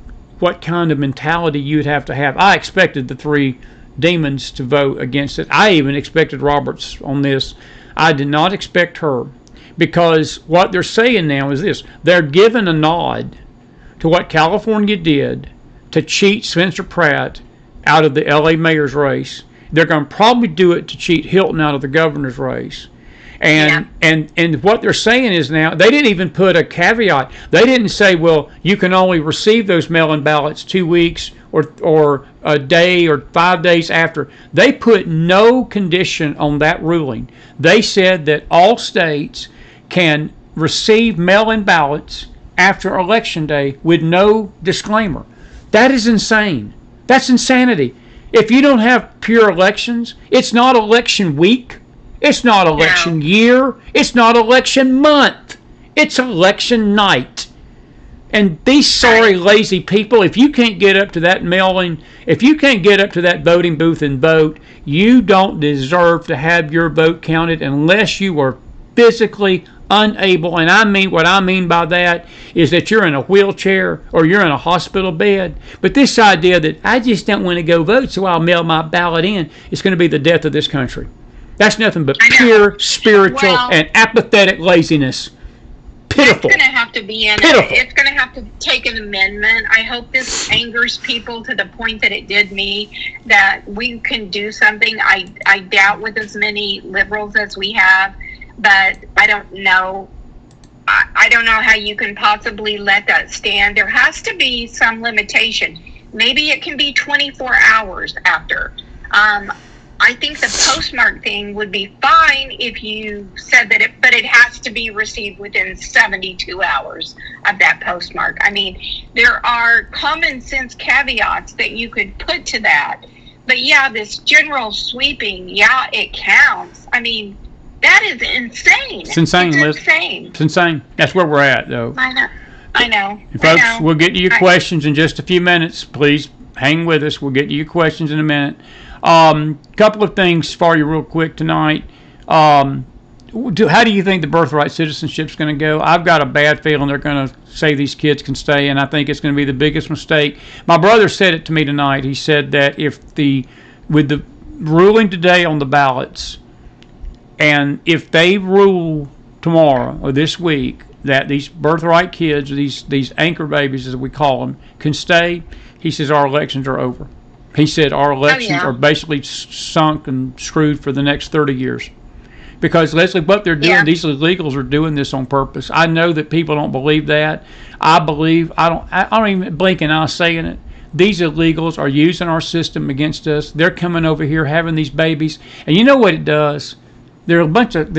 kind of mentality you'd have to have. I expected the three demons to vote against it. I even expected Roberts on this. I did not expect her, because what they're saying now is this. They're giving a nod to what California did to cheat Spencer Pratt out of the L.A. mayor's race. They're going to probably do it to cheat Hilton out of the governor's race. And what they're saying is now, they didn't even put a caveat. They didn't say, well, you can only receive those mail-in ballots 2 weeks or a day or 5 days after. They put no condition on that ruling. They said that all states can receive mail-in ballots after Election Day with no disclaimer. That is insane. That's insanity. If you don't have pure elections, it's not election week. It's not election year. It's not election month. It's election night. And these sorry, lazy people, if you can't get up to that mailing, if you can't get up to that voting booth and vote, you don't deserve to have your vote counted unless you are physically unable. And I mean, what I mean by that is that you're in a wheelchair or you're in a hospital bed. But this idea that I just don't want to go vote, so I'll mail my ballot in, is going to be the death of this country. That's nothing but pure spiritual and apathetic laziness. Pitiful. It's going to have to be in it. It's going to have to take an amendment. I hope this angers people to the point that it did me, that we can do something. I doubt with as many liberals as we have, but I don't know. I don't know how you can possibly let that stand. There has to be some limitation. Maybe it can be 24 hours after. I think the postmark thing would be fine if you said that but it has to be received within 72 hours of that postmark. I mean, there are common sense caveats that you could put to that. But this general sweeping, it counts. I mean, that is insane. It's insane, Liz. Insane. It's insane. That's where we're at, though. I know. And folks, we'll get to your questions in just a few minutes. Please hang with us. We'll get to your questions in a minute. Couple of things for you real quick tonight. How do you think the birthright citizenship is going to go? I've got a bad feeling they're going to say these kids can stay, and I think it's going to be the biggest mistake. My brother said it to me tonight. He said that with the ruling today on the ballots, and if they rule tomorrow or this week that these birthright kids, these anchor babies as we call them, can stay, he says our elections are over. He said our elections are basically sunk and screwed for the next 30 years. Because, Leslie, what they're doing, these illegals are doing this on purpose. I know that people don't believe that. I don't even blink an eye saying it. These illegals are using our system against us. They're coming over here having these babies. And you know what it does? They're a bunch of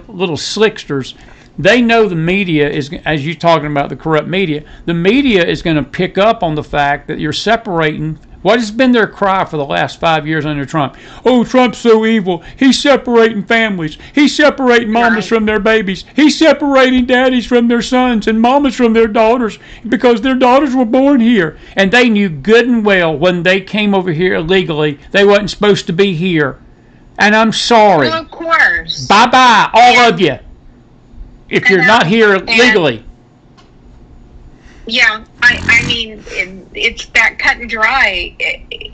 little slicksters. They know the media is, as you're talking about the corrupt media, the media is going to pick up on the fact that you're separating. What has been their cry for the last 5 years under Trump? Oh, Trump's so evil. He's separating families. He's separating mamas from their babies. He's separating daddies from their sons and mamas from their daughters because their daughters were born here. And they knew good and well when they came over here illegally, they wasn't supposed to be here. And I'm sorry. Well, of course. Bye-bye, all of you, if you're not here legally. Yeah, I mean, it's that cut and dry.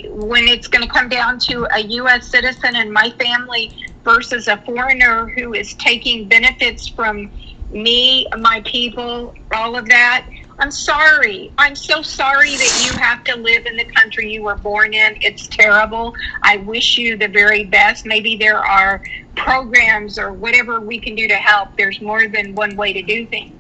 When it's going to come down to a U.S. citizen and my family versus a foreigner who is taking benefits from me, my people, all of that, I'm sorry. I'm so sorry that you have to live in the country you were born in. It's terrible. I wish you the very best. Maybe there are programs or whatever we can do to help. There's more than one way to do things.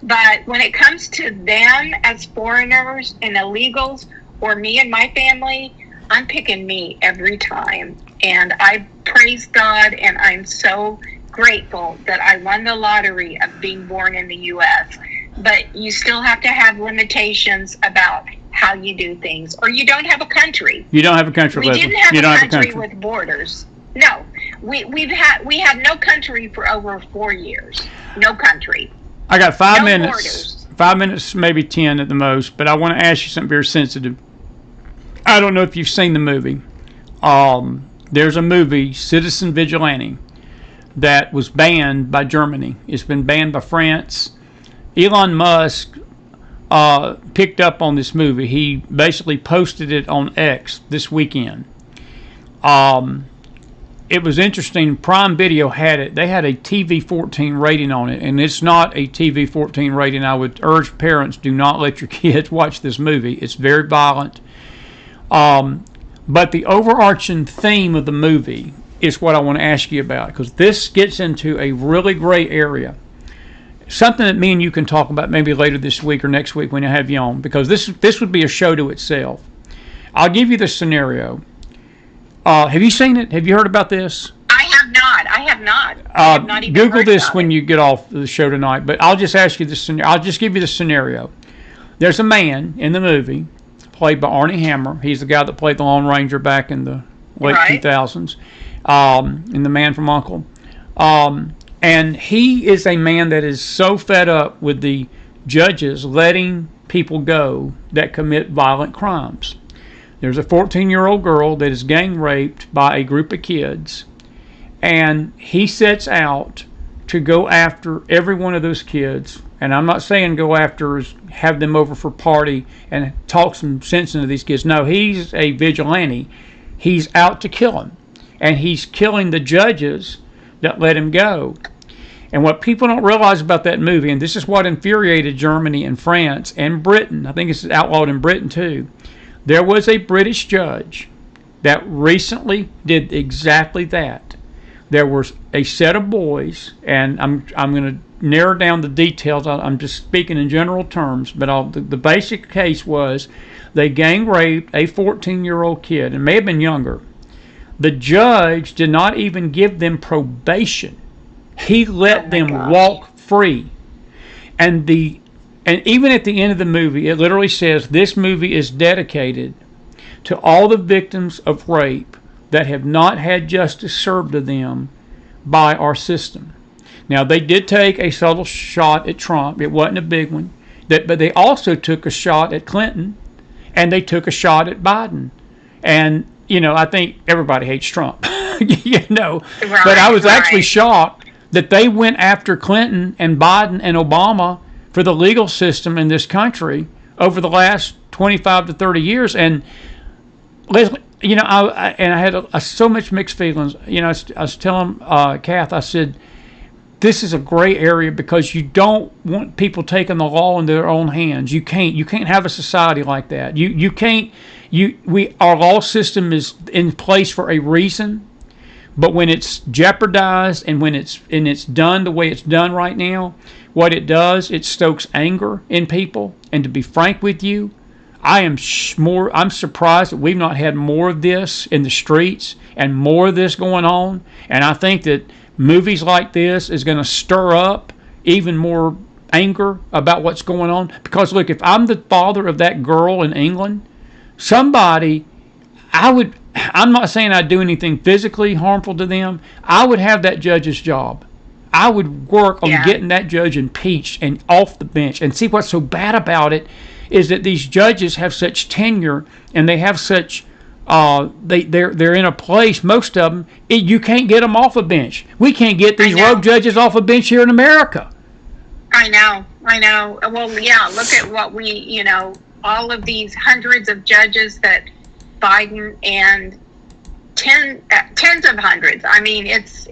But when it comes to them as foreigners and illegals, or me and my family, I'm picking me every time. And I praise God, and I'm so grateful that I won the lottery of being born in the U.S. But you still have to have limitations about how you do things, or you don't have a country. You don't have a country. We didn't have a country with borders. No, we have no country for over 4 years. No country. I got 5 minutes. Borders. 5 minutes, maybe 10 at the most. But I want to ask you something very sensitive. I don't know if you've seen the movie. There's a movie, Citizen Vigilante, that was banned by Germany. It's been banned by France. Elon Musk picked up on this movie. He basically posted it on X this weekend. It was interesting. Prime Video had it. They had a TV-14 rating on it, and it's not a TV-14 rating. I would urge parents, do not let your kids watch this movie. It's very violent. But the overarching theme of the movie is what I want to ask you about, because this gets into a really gray area. Something that me and you can talk about maybe later this week or next week when I have you on, because this would be a show to itself. I'll give you the scenario. Have you seen it? Have you heard about this? I have not. I have not even Google heard this about when it. you get off the show tonight. But I'll just ask you this. I'll just give you the scenario. There's a man in the movie played by Arnie Hammer. He's the guy that played the Lone Ranger back in the late 2000s. In The Man from U.N.C.L.E. And he is a man that is so fed up with the judges letting people go that commit violent crimes. There's a 14-year-old girl that is gang raped by a group of kids, and he sets out to go after every one of those kids. And I'm not saying go after, have them over for party and talk some sense into these kids. No, he's a vigilante. He's out to kill them, and he's killing the judges that let him go. And what people don't realize about that movie, and this is what infuriated Germany and France and Britain, I think it's outlawed in Britain too, there was a British judge that recently did exactly that. There was a set of boys, and I'm going to narrow down the details. I'm just speaking in general terms, but the basic case was they gang raped a 14-year-old kid, and may have been younger. The judge did not even give them probation. He let them walk free. And even at the end of the movie, it literally says this movie is dedicated to all the victims of rape that have not had justice served to them by our system. Now, they did take a subtle shot at Trump. It wasn't a big one. But they also took a shot at Clinton, and they took a shot at Biden. And, I think everybody hates Trump, Right, but I was actually shocked that they went after Clinton and Biden and Obama for the legal system in this country over the last 25 to 30 years. And Leslie, I had so much mixed feelings. I was telling Kath, I said, this is a gray area because you don't want people taking the law into their own hands. You can't have a society like that. Our law system is in place for a reason, but when it's jeopardized and when it's done the way it's done right now, what it does, it stokes anger in people. And to be frank with you, I'm surprised that we've not had more of this in the streets and more of this going on. And I think that movies like this is going to stir up even more anger about what's going on. Because look, if I'm the father of that girl in England, I'm not saying I'd do anything physically harmful to them. I would have that judge's job. I would work on getting that judge impeached and off the bench. And see, what's so bad about it is that these judges have such tenure and they have such they're in a place, most of them, you can't get them off a bench. We can't get these rogue judges off a bench here in America. I know. Well, yeah, look at what all of these hundreds of judges that Biden and tens of hundreds. I mean, it's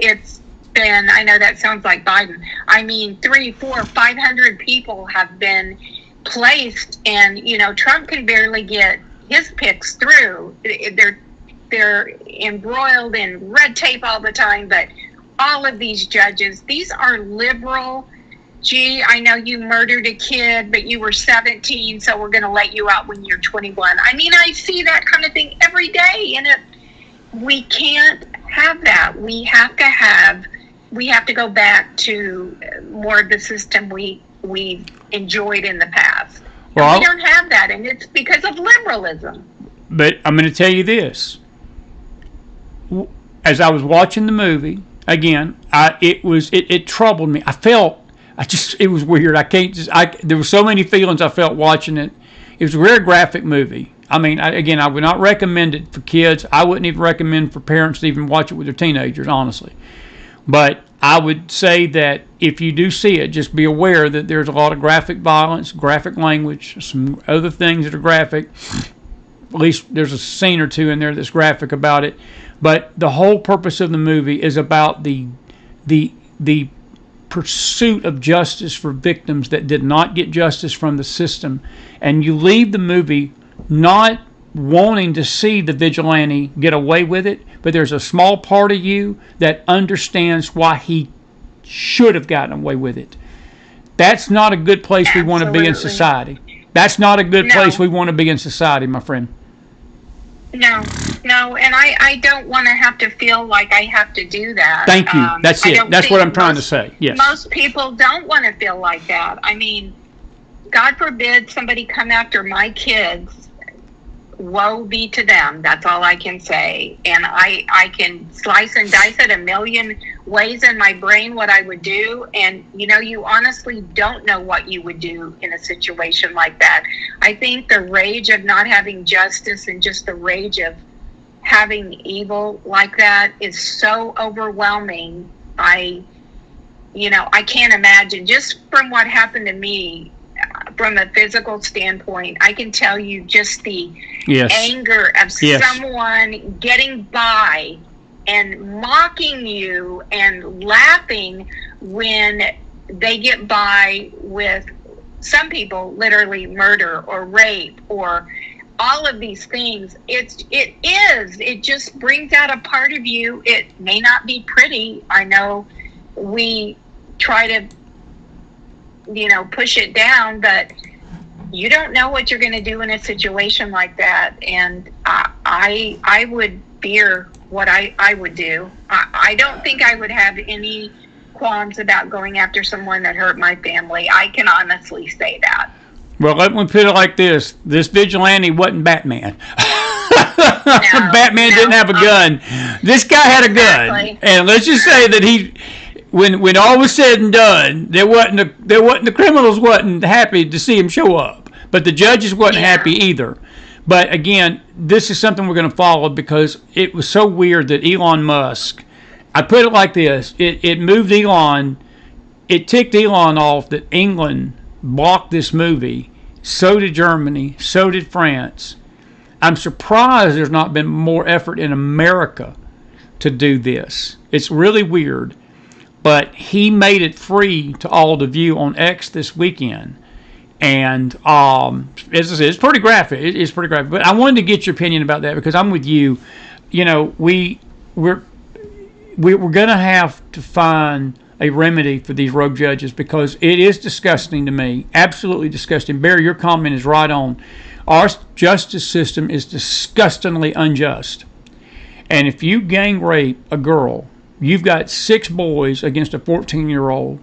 been, I know that sounds like Biden. I mean, 300, 400, 500 people have been placed, and Trump can barely get his picks through. They're embroiled in red tape all the time. But all of these judges, these are liberal. Gee, I know you murdered a kid, but you were 17, so we're going to let you out when you're 21. I mean, I see that kind of thing every day, and we can't have that. We have to go back to more of the system we enjoyed in the past. Well, we don't have that, and it's because of liberalism. But I'm going to tell you this. As I was watching the movie, again, it troubled me. It was weird. There were so many feelings I felt watching it. It was a very graphic movie. I mean, I would not recommend it for kids. I wouldn't even recommend for parents to even watch it with their teenagers, honestly. But I would say that if you do see it, just be aware that there's a lot of graphic violence, graphic language, some other things that are graphic. At least there's a scene or two in there that's graphic about it. But the whole purpose of the movie is about the pursuit of justice for victims that did not get justice from the system. And you leave the movie not wanting to see the vigilante get away with it, but there's a small part of you that understands why he should have gotten away with it. That's not a good place we want to be in society. That's not a good place we want to be in society, my friend. No, and I don't want to have to feel like I have to do that. Thank you. That's it. That's what I'm trying to say. Yes. Most people don't want to feel like that. I mean, God forbid somebody come after my kids. Woe be to them. That's all I can say. And I can slice and dice it a million ways in my brain what I would do. And, you honestly don't know what you would do in a situation like that. I think the rage of not having justice and just the rage of having evil like that is so overwhelming. I can't imagine. Just from what happened to me, from a physical standpoint, I can tell you just the anger of someone getting by and mocking you and laughing when they get by with, some people, literally murder or rape or all of these things. It just brings out a part of you. It may not be pretty. I know we try to push it down, but you don't know what you're going to do in a situation like that. And I would fear what I would do. I don't think I would have any qualms about going after someone that hurt my family. I can honestly say that. Well, let me put it like this. This vigilante wasn't Batman. Batman didn't have a gun. This guy had a gun. And let's just say that when all was said and done, the criminals wasn't happy to see him show up, but the judges wasn't happy either. But again, this is something we're going to follow because it was so weird that Elon Musk, I put it like this, it moved Elon, it ticked Elon off that England blocked this movie. So did Germany, so did France. I'm surprised there's not been more effort in America to do this. It's really weird. but he made it free to all to view on X this weekend. And as I said, it's pretty graphic. It's pretty graphic. But I wanted to get your opinion about that because I'm with you. You know, we're going to have to find a remedy for these rogue judges because it is disgusting to me. Absolutely disgusting. Barry, your comment is right on. Our justice system is disgustingly unjust. And if you gang rape a girl, you've got 6 boys against a 14-year-old.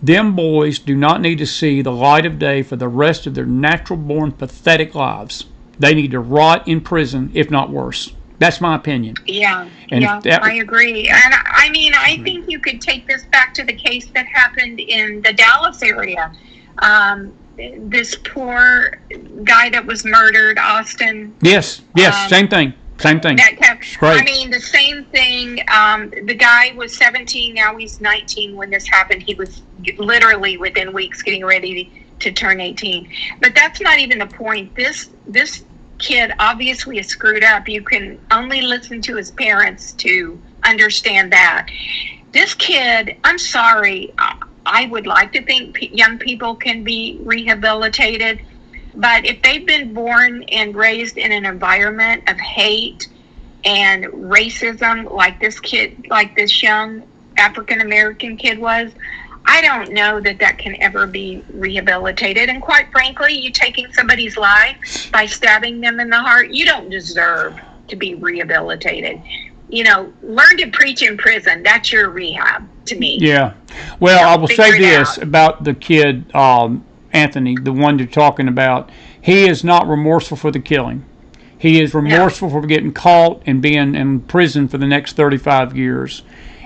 Them boys do not need to see the light of day for the rest of their natural-born pathetic lives. They need to rot in prison, if not worse. That's my opinion. Yeah, I agree. And I mean, I think you could take this back to the case that happened in the Dallas area. This poor guy that was murdered, Austin. Yes, same thing. Same thing. I mean, the same thing. The guy was 17, now he's 19 when this happened. He was literally within weeks getting ready to turn 18. But that's not even the point. This kid obviously is screwed up. You can only listen to his parents to understand that. This kid, I'm sorry, I would like to think young people can be rehabilitated. But if they've been born and raised in an environment of hate and racism like this kid, like this young African-American kid was, I don't know that can ever be rehabilitated. And quite frankly, you taking somebody's life by stabbing them in the heart, you don't deserve to be rehabilitated. You know, learn to preach in prison. That's your rehab to me. Yeah. Well, I will say this about the kid, Anthony, the one you're talking about. He is not remorseful for the killing. He is remorseful for getting caught and being in prison for the next 35 years.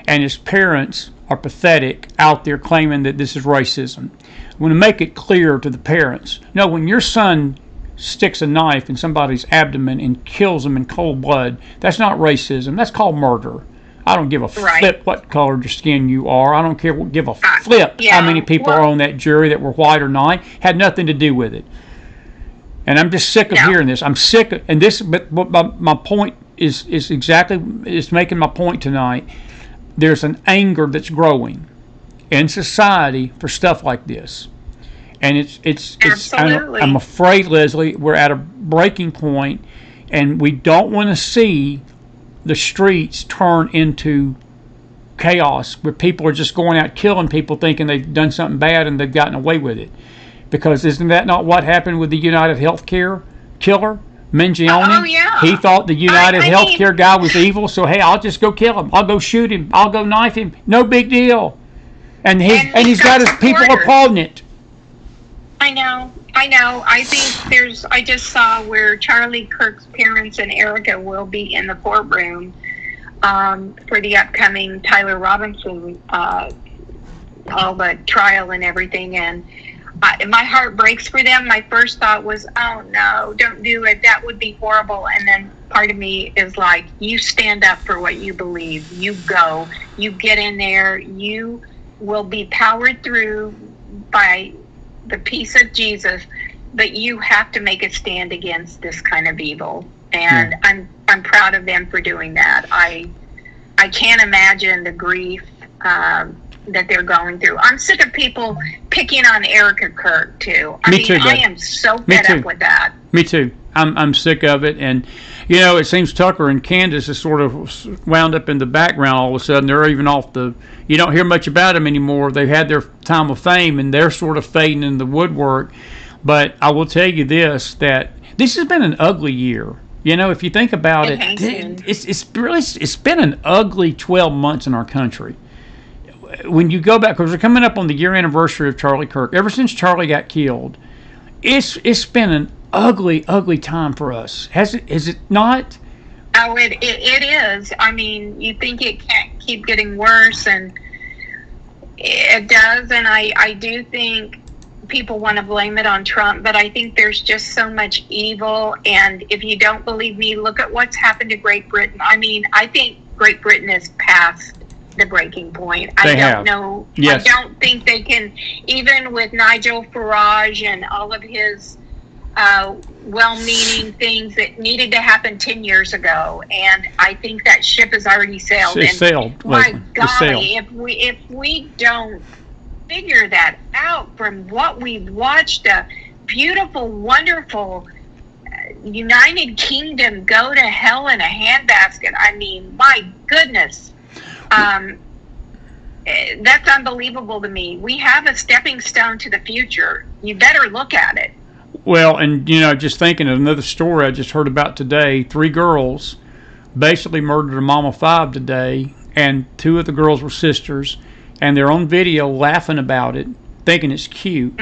And his parents are pathetic out there claiming that this is racism. I want to make it clear to the parents. No, when your son sticks a knife in somebody's abdomen and kills them in cold blood, that's not racism. That's called murder. I don't give a flip what color your skin you are. I don't give a flip how many people are on that jury that were white or not. Had nothing to do with it. And I'm just sick of hearing this. I'm sick of, and this, but my point is making my point tonight. There's an anger that's growing in society for stuff like this. And it's Absolutely. I'm afraid, Leslie, we're at a breaking point, and we don't want to see the streets turn into chaos where people are just going out killing people thinking they've done something bad and they've gotten away with it. Because isn't that not what happened with the United Healthcare killer, Mangione? Oh, yeah. He thought the United Healthcare guy was evil, so hey, I'll just go kill him. I'll go shoot him. I'll go knife him. No big deal. And he's got his people applauding it. I know. I think I just saw where Charlie Kirk's parents and Erica will be in the courtroom for the upcoming Tyler Robinson, all the trial and everything. And my heart breaks for them. My first thought was, oh no, don't do it. That would be horrible. And then part of me is like, you stand up for what you believe. You go. You get in there. You will be powered through by the peace of Jesus, but you have to make a stand against this kind of evil. And I'm proud of them for doing that. I can't imagine the grief that they're going through. I'm sick of people picking on Erica Kirk too. I am so fed up with that. Me too. I'm sick of it. And you know, it seems Tucker and Candace is sort of wound up in the background all of a sudden. They're even off you don't hear much about them anymore. They've had their time of fame and they're sort of fading in the woodwork. But I will tell you this, that this has been an ugly year. You know, if you think about it's been an ugly 12 months in our country. When you go back, because we're coming up on the year anniversary of Charlie Kirk, ever since Charlie got killed, it's been an ugly time for us. Is it not? Oh, it is. I mean, you think it can't keep getting worse, and it does. And I do think people want to blame it on Trump, but I think there's just so much evil. And if you don't believe me, look at what's happened to Great Britain. I mean, I think Great Britain is past the breaking point. I don't know. Yes. I don't think they can, even with Nigel Farage and all of his well-meaning things that needed to happen 10 years ago, and I think that ship has already sailed. It sailed. My golly, if we don't figure that out from what we've watched, a beautiful, wonderful United Kingdom go to hell in a handbasket. I mean, my goodness. That's unbelievable to me. We have a stepping stone to the future. You better look at it. Well, and, just thinking of another story I just heard about today, 3 girls basically murdered a mom of 5 today, and 2 of the girls were sisters, and they're on video laughing about it, thinking it's cute.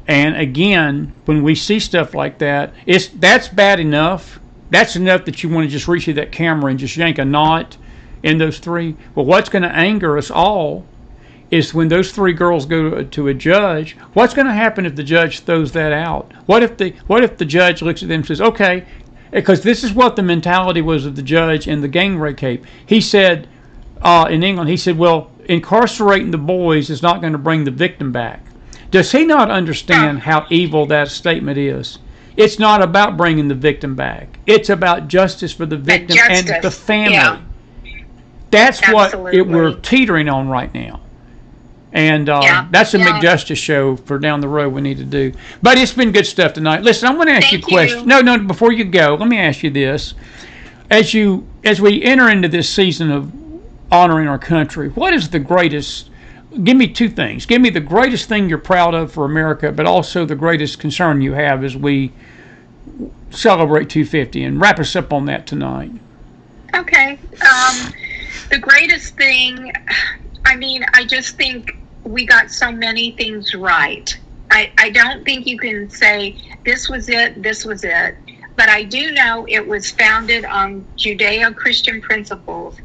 And again, when we see stuff like that, that's bad enough. That's enough that you want to just reach through that camera and just yank a knot in those 3. But what's going to anger us all is when those 3 girls go to a judge. What's going to happen if the judge throws that out? What if the judge looks at them and says, okay, because this is what the mentality was of the judge in the gang rape case. He said, in England, he said, well, incarcerating the boys is not going to bring the victim back. Does he not understand how evil that statement is? It's not about bringing the victim back. It's about justice for the victim and the family. Yeah. That's Absolutely. what we're teetering on right now. And that's a McJustice show for down the road we need to do. But it's been good stuff tonight. Listen, I'm going to ask you a question. No, before you go, let me ask you this. As we enter into this season of honoring our country, what is the greatest, give me 2 things. Give me the greatest thing you're proud of for America, but also the greatest concern you have as we celebrate 250, and wrap us up on that tonight. Okay. The greatest thing, I just think we got so many things right. I don't think you can say this was it, but I do know it was founded on Judeo-Christian principles,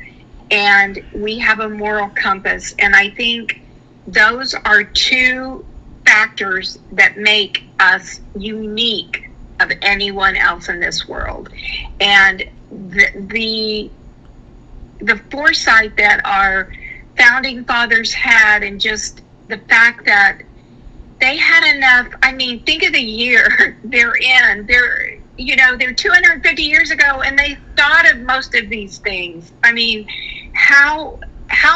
and we have a moral compass, and I think those are 2 factors that make us unique of anyone else in this world. And the foresight that our founding fathers had, and just the fact that they had enough. Think of the year they're in. They're 250 years ago, and they thought of most of these things. How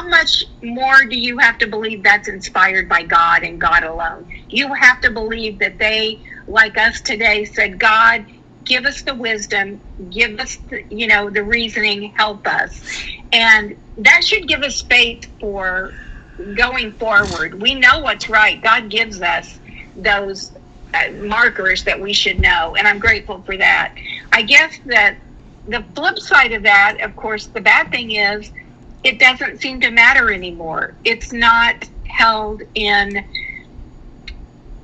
much more do you have to believe that's inspired by God and God alone? You have to believe that they, like us today, said, God, give us the wisdom, give us the reasoning, help us. And that should give us faith for going forward. We know what's right. God gives us those markers that we should know, and I'm grateful for that. I guess that the flip side of that, of course, the bad thing is it doesn't seem to matter anymore. It's not held in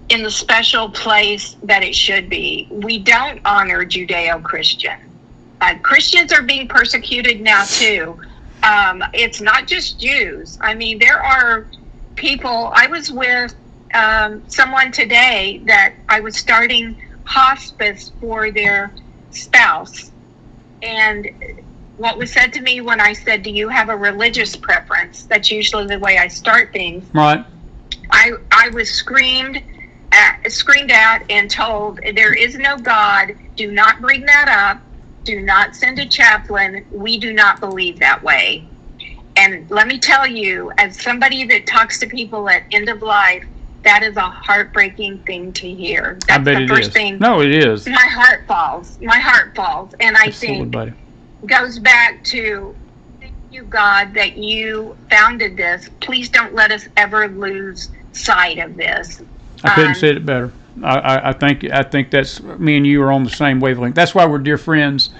the special place that it should be. We don't honor Judeo-Christian. Christians are being persecuted now too. It's not just Jews. There are people. I was with someone today that I was starting hospice for their spouse, and what was said to me when I said, do you have a religious preference? That's usually the way I start things. Right. I was screamed at and told, there is no God. Do not bring that up. Do not send a chaplain. We do not believe that way. And let me tell you, as somebody that talks to people at end of life, that is a heartbreaking thing to hear. That's I bet the first thing. No, it is. My heart falls. And I think goes back to, thank you, God, that you founded this. Please don't let us ever lose sight of this. I couldn't say it better. I think that's, me and you are on the same wavelength. That's why we're dear friends,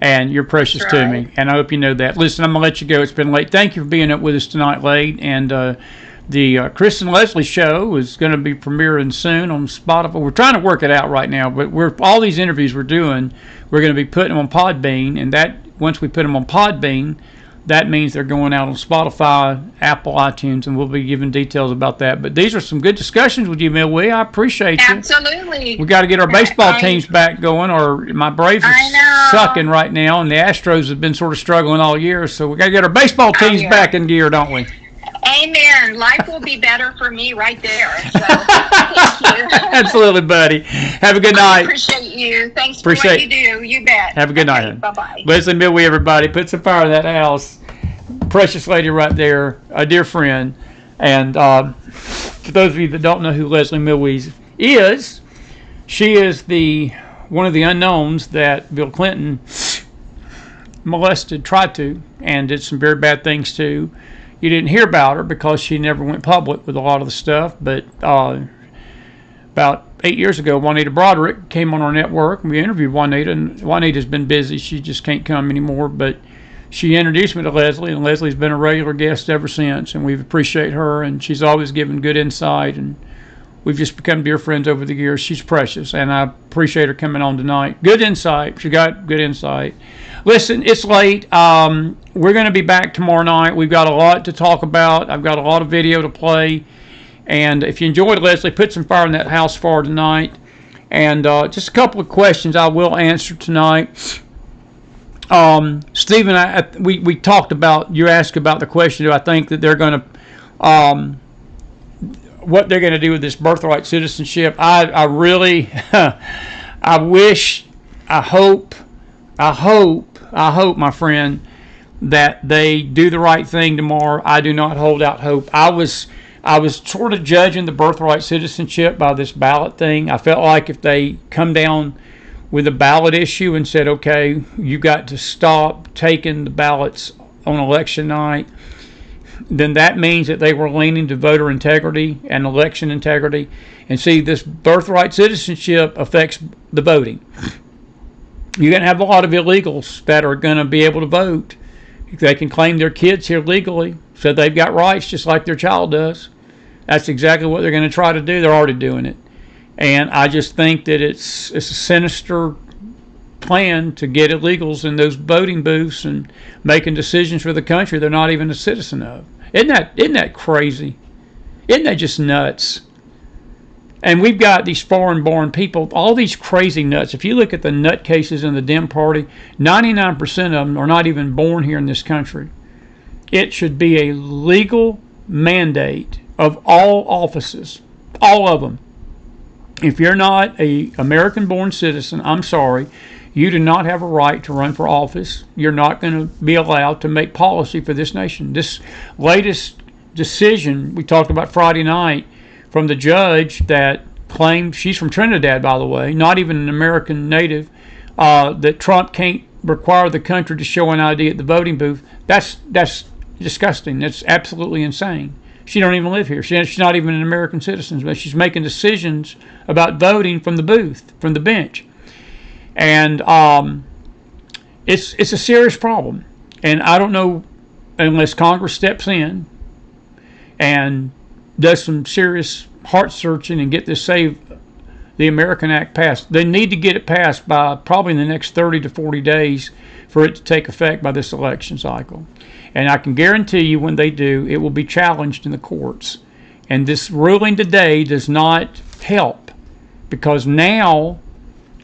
and you're precious to me. And I hope you know that. Listen, I'm going to let you go. It's been late. Thank you for being up with us tonight late. And the Chris and Leslie show is going to be premiering soon on Spotify. We're trying to work it out right now, but all these interviews we're doing, we're going to be putting them on Podbean, and that once we put them on Podbean, that means they're going out on Spotify, Apple, iTunes, and we'll be giving details about that. But these are some good discussions with you, Millwee. I appreciate you. Absolutely. We got to get our baseball teams back going, or my Braves are sucking right now, and the Astros have been sort of struggling all year. So we got to get our baseball teams back in gear, don't we? Amen. Life will be better for me right there. So, thank you. Absolutely, buddy. Have a good night. I appreciate you. Thanks for what you do. You bet. Have a good night. Bye-bye. Leslie Millwee, everybody. Put some fire in that house. Precious lady right there, a dear friend. And for those of you that don't know who Leslie Millwee is, she is one of the unknowns that Bill Clinton molested, tried to, and did some very bad things to. You didn't hear about her because she never went public with a lot of the stuff, but about 8 years ago, Juanita Broderick came on our network, and we interviewed Juanita, and Juanita's been busy. She just can't come anymore, but she introduced me to Leslie, and Leslie's been a regular guest ever since, and we appreciate her, and she's always given good insight, and we've just become dear friends over the years. She's precious, and I appreciate her coming on tonight. Good insight. She got good insight. Listen, it's late. We're going to be back tomorrow night. We've got a lot to talk about. I've got a lot of video to play. And if you enjoyed Leslie, put some fire in that house for tonight. And just a couple of questions I will answer tonight. Stephen, we talked about, you asked about the question, do I think that they're going to, what they're going to do with this birthright citizenship? I really, I wish, I hope, my friend, that they do the right thing tomorrow. I do not hold out hope. I was sort of judging the birthright citizenship by this ballot thing. I felt like if they come down with a ballot issue and said, okay, you got to stop taking the ballots on election night, then that means that they were leaning to voter integrity and election integrity. And see, this birthright citizenship affects the voting. You're going to have a lot of illegals that are going to be able to vote. They can claim their kids here legally, so they've got rights just like their child does. That's exactly what they're going to try to do. They're already doing it. And I just think that it's a sinister plan to get illegals in those voting booths and making decisions for the country they're not even a citizen of. Isn't that crazy? Isn't that just nuts? And we've got these foreign-born people, all these crazy nuts. If you look at the nut cases in the Dem Party, 99% of them are not even born here in this country. It should be a legal mandate of all offices, all of them. If you're not an American-born citizen, I'm sorry, you do not have a right to run for office. You're not going to be allowed to make policy for this nation. This latest decision we talked about Friday night from the judge that claimed, she's from Trinidad, by the way, not even an American native, that Trump can't require the country to show an ID at the voting booth. That's disgusting. That's absolutely insane. She don't even live here. She's not even an American citizen, but she's making decisions about voting from the booth, from the bench. And it's a serious problem. And I don't know, unless Congress steps in and does some serious heart searching and get this Save the American Act passed. They need to get it passed by probably in the next 30 to 40 days for it to take effect by this election cycle. And I can guarantee you when they do, it will be challenged in the courts. And this ruling today does not help, because now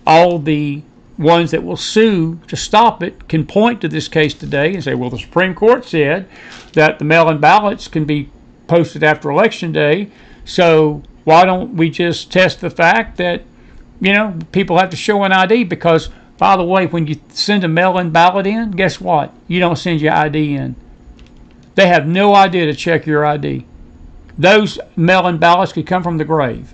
all the ones that will sue to stop it can point to this case today and say, well, the Supreme Court said that the mail-in ballots can be posted after Election Day, so why don't we just test the fact that, people have to show an ID? Because, by the way, when you send a mail-in ballot in, guess what? You don't send your ID in. They have no idea to check your ID. Those mail-in ballots could come from the grave.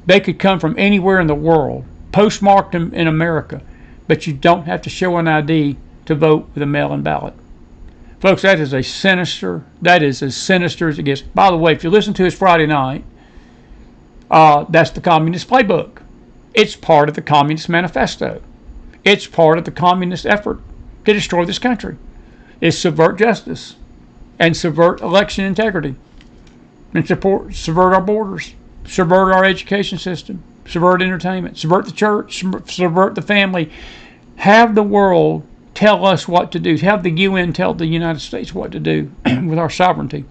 They could come from anywhere in the world, postmarked in America, but you don't have to show an ID to vote with a mail-in ballot. Folks, that is as sinister as it gets. By the way, if you listen to us Friday night, that's the Communist Playbook. It's part of the Communist Manifesto. It's part of the Communist effort to destroy this country. It's subvert justice and subvert election integrity and subvert our borders, subvert our education system, subvert entertainment, subvert the church, subvert the family. Have the world tell us what to do. Have the UN tell the United States what to do with our sovereignty.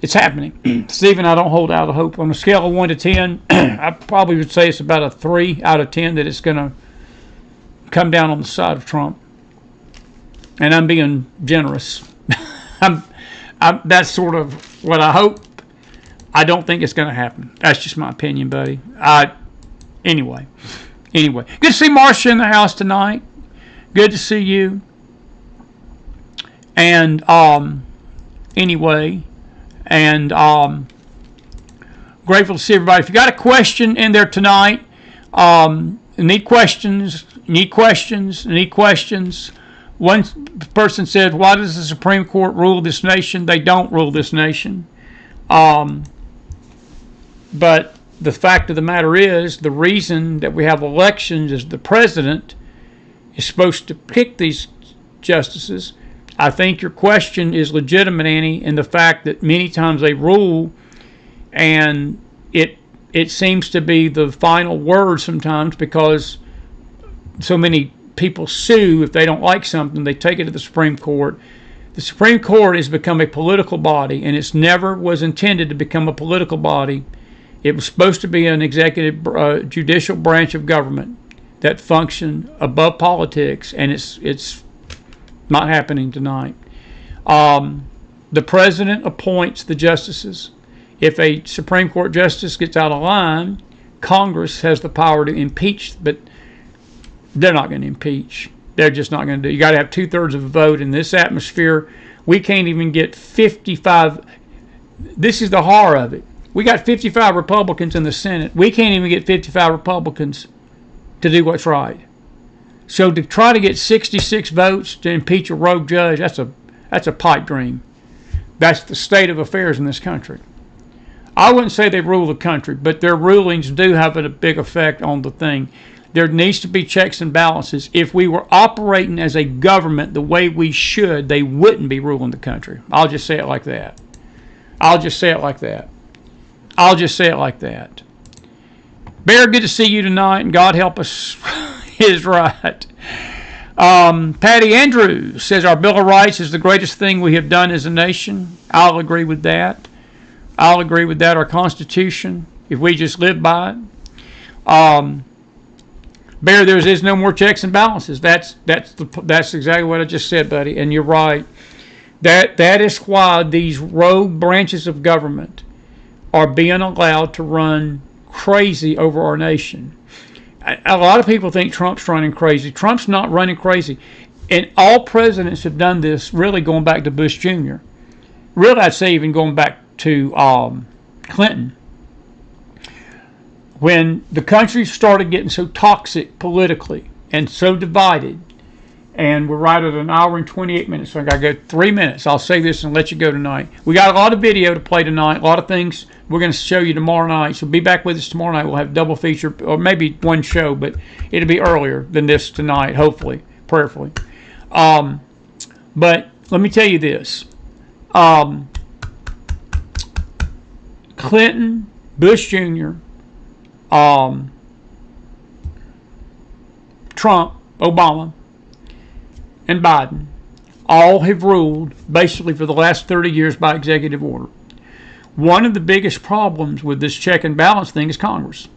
It's happening. Stephen, I don't hold out a hope. On a scale of 1 to 10, I probably would say it's about a 3 out of 10 that it's going to come down on the side of Trump. And I'm being generous. That's sort of what I hope. I don't think it's going to happen. That's just my opinion, buddy. Anyway, good to see Marcia in the house tonight. Good to see you. And anyway, and grateful to see everybody. If you got a question in there tonight, need questions. One person said, "Why does the Supreme Court rule this nation?" They don't rule this nation. But the fact of the matter is, the reason that we have elections is the president is supposed to pick these justices. I think your question is legitimate, Annie, in the fact that many times they rule, and it seems to be the final word sometimes, because so many people sue if they don't like something. They take it to the Supreme Court. The Supreme Court has become a political body, and it's never was intended to become a political body. It was supposed to be an executive, judicial branch of government that functioned above politics, and it's not happening tonight. The president appoints the justices. If a Supreme Court justice gets out of line, Congress has the power to impeach, but they're not going to impeach. They're just not going to do it. You got to have 2/3 of a vote. In this atmosphere, we can't even get 55. This is the horror of it. We got 55 Republicans in the Senate. We can't even get 55 Republicans to do what's right. So to try to get 66 votes to impeach a rogue judge, that's a pipe dream. That's the state of affairs in this country. I wouldn't say they rule the country, but their rulings do have a big effect on the thing. There needs to be checks and balances. If we were operating as a government the way we should, they wouldn't be ruling the country. I'll just say it like that. Bear, good to see you tonight, and God help us is right. Patty Andrews says our Bill of Rights is the greatest thing we have done as a nation. I'll agree with that. Our Constitution, if we just live by it. Bear, there is no more checks and balances. That's exactly what I just said, buddy, and you're right. That is why these rogue branches of government are being allowed to run crazy over our nation. A lot of people think Trump's running crazy. Trump's not running crazy. And all presidents have done this, really going back to Bush Jr. Really, I'd say even going back to Clinton. When the country started getting so toxic politically and so divided, and we're right at 1 hour and 28 minutes, so I got to go 3 minutes. I'll say this and let you go tonight. We got a lot of video to play tonight, a lot of things we're going to show you tomorrow night, so be back with us tomorrow night. We'll have double feature, or maybe one show, but it'll be earlier than this tonight, hopefully, prayerfully. But let me tell you this. Clinton, Bush Jr., Trump, Obama, and Biden all have ruled basically for the last 30 years by executive order. One of the biggest problems with this check and balance thing is Congress.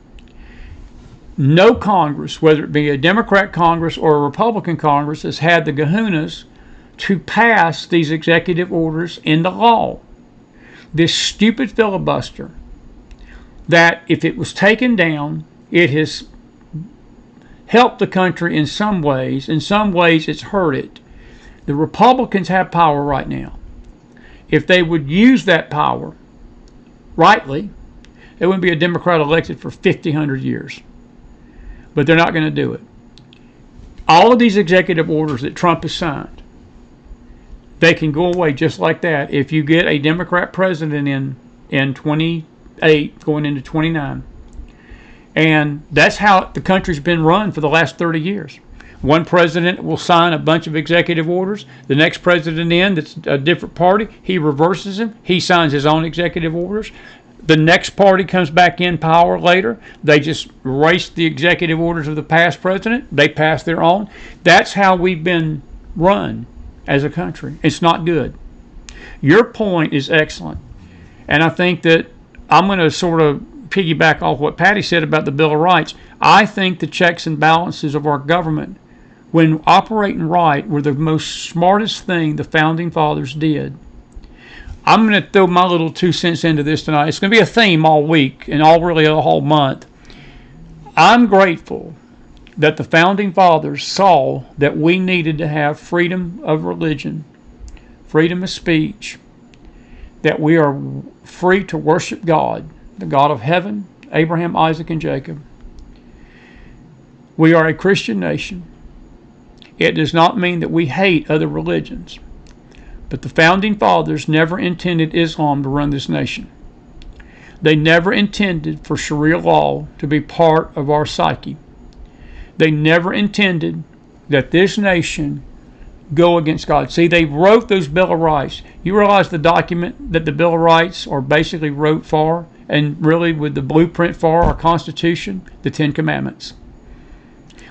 No Congress, whether it be a Democrat Congress or a Republican Congress, has had the kahunas to pass these executive orders into law. This stupid filibuster that, if it was taken down, it has helped the country in some ways. In some ways, it's hurt it. The Republicans have power right now. If they would use that power rightly, there wouldn't be a Democrat elected for 100 years. But they're not going to do it. All of these executive orders that Trump has signed, they can go away just like that if you get a Democrat president in 28 going into 29. And that's how the country's been run for the last 30 years. One president will sign a bunch of executive orders. The next president that's a different party, he reverses them. He signs his own executive orders. The next party comes back in power later. They just erase the executive orders of the past president. They pass their own. That's how we've been run as a country. It's not good. Your point is excellent. And I think that I'm going to sort of piggyback off what Patty said about the Bill of Rights. I think the checks and balances of our government, when operating right, were the most smartest thing the Founding Fathers did. I'm going to throw my little 2 cents into this tonight. It's going to be a theme all week and really a whole month. I'm grateful that the Founding Fathers saw that we needed to have freedom of religion, freedom of speech, that we are free to worship God, the God of heaven, Abraham, Isaac, and Jacob. We are a Christian nation. It does not mean that we hate other religions. But the Founding Fathers never intended Islam to run this nation. They never intended for Sharia law to be part of our psyche. They never intended that this nation go against God. See, they wrote those Bill of Rights. You realize the document that the Bill of Rights are basically wrote for, and really with the blueprint for our Constitution, the Ten Commandments.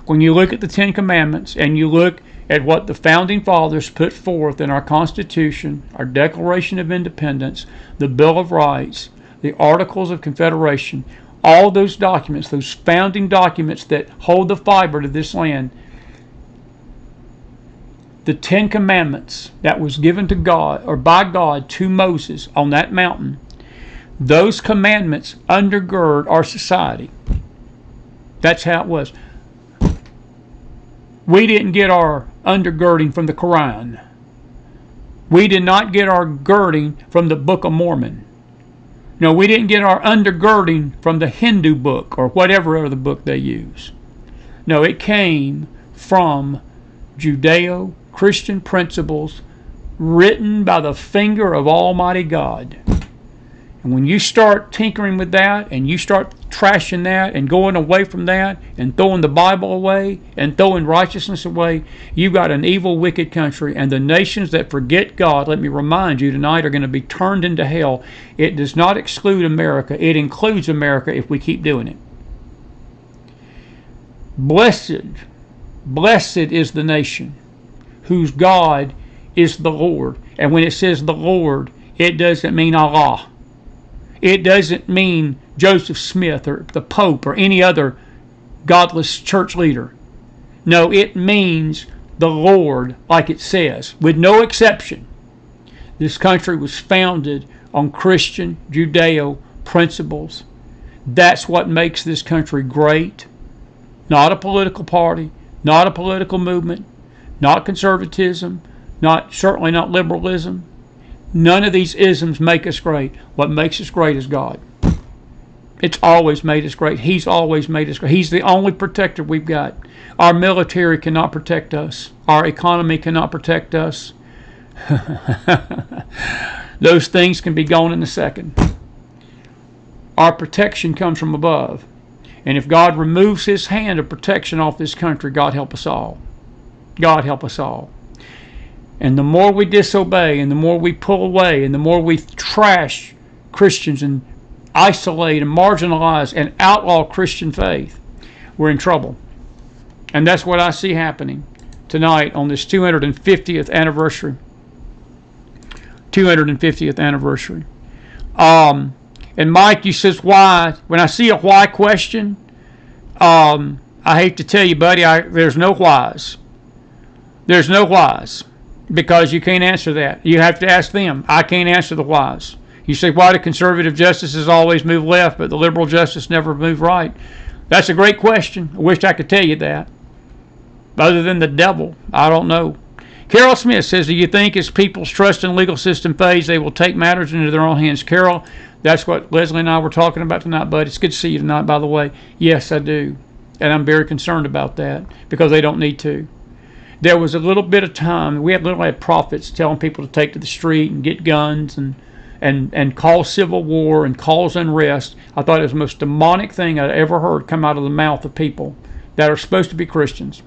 When you look at the Ten Commandments and you look at what the Founding Fathers put forth in our Constitution, our Declaration of Independence, the Bill of Rights, the Articles of Confederation, all those documents, those founding documents that hold the fiber to this land, the Ten Commandments that was given to God, or by God to Moses on that mountain, those commandments undergird our society. That's how it was. We didn't get our undergirding from the Quran. We did not get our girding from the Book of Mormon. No, we didn't get our undergirding from the Hindu book or whatever other book they use. No, it came from Judeo-Christian principles written by the finger of Almighty God. And when you start tinkering with that and you start trashing that and going away from that and throwing the Bible away and throwing righteousness away, you've got an evil, wicked country. And the nations that forget God, let me remind you tonight, are going to be turned into hell. It does not exclude America. It includes America if we keep doing it. Blessed is the nation whose God is the Lord. And when it says the Lord, it doesn't mean Allah. It doesn't mean Joseph Smith or the Pope or any other godless church leader. No, it means the Lord, like it says, with no exception. This country was founded on Christian Judeo principles. That's what makes this country great. Not a political party, not a political movement, not conservatism, certainly not liberalism. None of these isms make us great. What makes us great is God. It's always made us great. He's always made us great. He's the only protector we've got. Our military cannot protect us. Our economy cannot protect us. Those things can be gone in a second. Our protection comes from above. And if God removes His hand of protection off this country, God help us all. God help us all. And the more we disobey, and the more we pull away, and the more we trash Christians and isolate and marginalize and outlaw Christian faith, we're in trouble. And that's what I see happening tonight on this 250th anniversary. 250th anniversary. And Mike, you says why? When I see a why question, I hate to tell you, buddy, there's no whys. There's no whys. Because you can't answer that. You have to ask them. I can't answer the whys. You say, why do conservative justices always move left, but the liberal justice never move right? That's a great question. I wish I could tell you that. Other than the devil, I don't know. Carol Smith says, do you think as people's trust in the legal system fades, they will take matters into their own hands? Carol, that's what Leslie and I were talking about tonight, bud. It's good to see you tonight, by the way. Yes, I do. And I'm very concerned about that because they don't need to. There was a little bit of time, we literally had prophets telling people to take to the street and get guns and cause civil war and cause unrest. I thought it was the most demonic thing I'd ever heard come out of the mouth of people that are supposed to be Christians.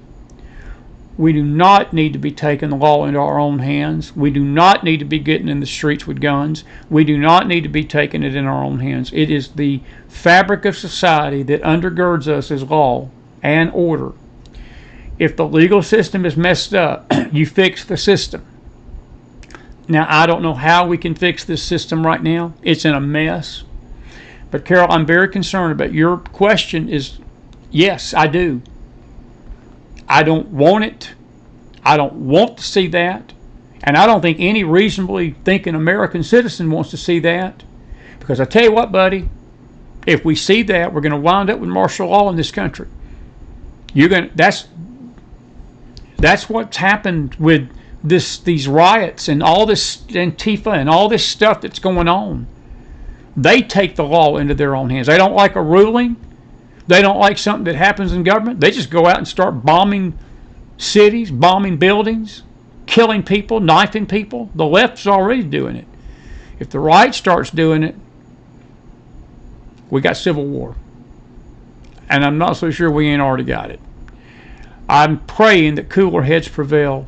We do not need to be taking the law into our own hands. We do not need to be getting in the streets with guns. We do not need to be taking it in our own hands. It is the fabric of society that undergirds us as law and order. If the legal system is messed up, you fix the system. Now, I don't know how we can fix this system right now. It's in a mess. But, Carol, I'm very concerned about your question is, yes, I do. I don't want it. I don't want to see that. And I don't think any reasonably thinking American citizen wants to see that. Because I tell you what, buddy, if we see that, we're going to wind up with martial law in this country. That's what's happened with these riots and all this Antifa and all this stuff that's going on. They take the law into their own hands. They don't like a ruling. They don't like something that happens in government. They just go out and start bombing cities, bombing buildings, killing people, knifing people. The left's already doing it. If the right starts doing it, we got civil war. And I'm not so sure we ain't already got it. I'm praying that cooler heads prevail.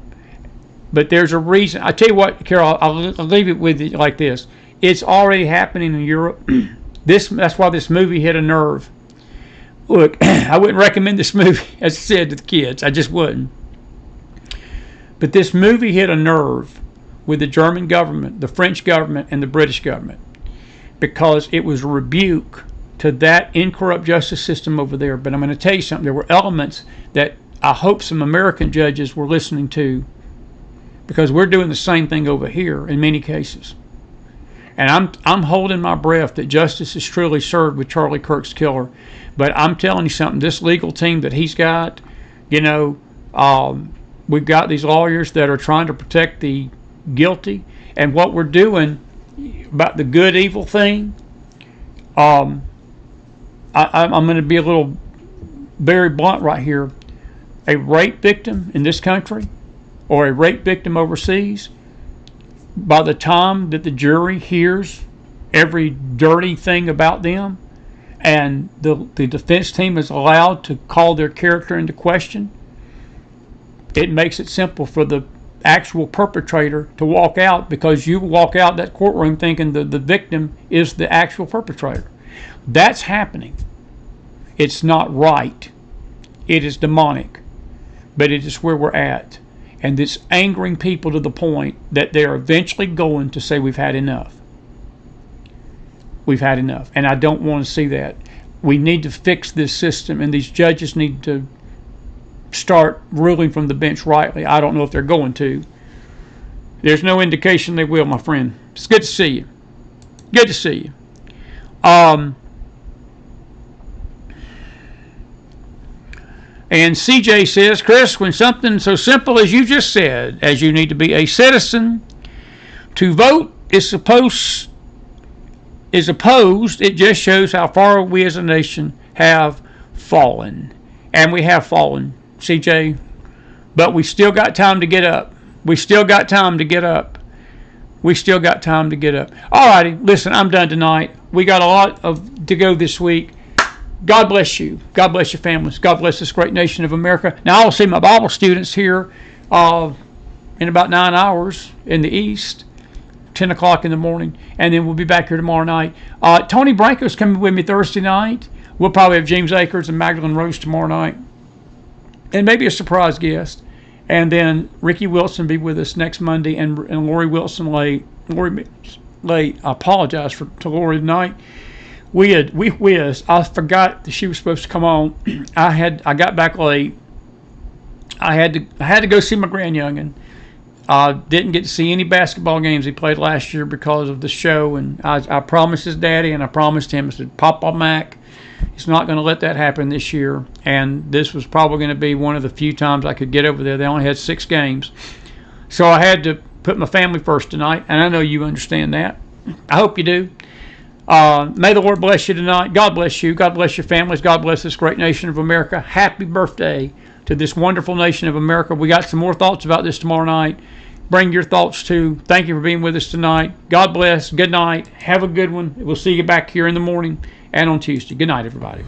But there's a reason. I tell you what, Carol, I'll leave it with you like this. It's already happening in Europe. That's why this movie hit a nerve. Look, I wouldn't recommend this movie, as I said, to the kids. I just wouldn't. But this movie hit a nerve with the German government, the French government, and the British government, because it was a rebuke to that incorrupt justice system over there. But I'm going to tell you something. There were elements that I hope some American judges were listening to, because we're doing the same thing over here in many cases. And I'm holding my breath that justice is truly served with Charlie Kirk's killer. But I'm telling you something, this legal team that he's got, we've got these lawyers that are trying to protect the guilty. And what we're doing about the good-evil thing, I'm going to be a little very blunt right here. A rape victim in this country or a rape victim overseas, by the time that the jury hears every dirty thing about them and the defense team is allowed to call their character into question, it makes it simple for the actual perpetrator to walk out, because you walk out that courtroom thinking the victim is the actual perpetrator. That's happening. It's not right. It is demonic. But it is where we're at. And it's angering people to the point that they're eventually going to say, we've had enough. We've had enough. And I don't want to see that. We need to fix this system, and these judges need to start ruling from the bench rightly. I don't know if they're going to. There's no indication they will, my friend. It's good to see you. Good to see you. And CJ says, Chris, when something so simple as you just said, as you need to be a citizen to vote is opposed, it just shows how far we as a nation have fallen. And we have fallen, CJ. But we still got time to get up. We still got time to get up. We still got time to get up. All righty, listen, I'm done tonight. We got a lot to go this week. God bless you. God bless your families. God bless this great nation of America. Now, I'll see my Bible students here in about 9 hours in the East, 10 o'clock in the morning, and then we'll be back here tomorrow night. Tony Branco's coming with me Thursday night. We'll probably have James Akers and Magdalene Rose tomorrow night, and maybe a surprise guest. And then Ricky Wilson be with us next Monday, and Lori Wilson late. I apologize to Lori tonight. We whizzed. I forgot that she was supposed to come on. I got back late. I had to go see my grandyoungin. Didn't get to see any basketball games he played last year because of the show. And I promised his daddy, and I promised him, I said, Papa Mac, he's not going to let that happen this year. And this was probably going to be one of the few times I could get over there. They only had 6 games. So I had to put my family first tonight, and I know you understand that. I hope you do. May the Lord bless you tonight. God bless you. God bless your families. God bless this great nation of America. Happy birthday to this wonderful nation of America. We got some more thoughts about this tomorrow night. Bring your thoughts too. Thank you for being with us tonight. God bless. Good night. Have a good one. We'll see you back here in the morning and on Tuesday. Good night, everybody.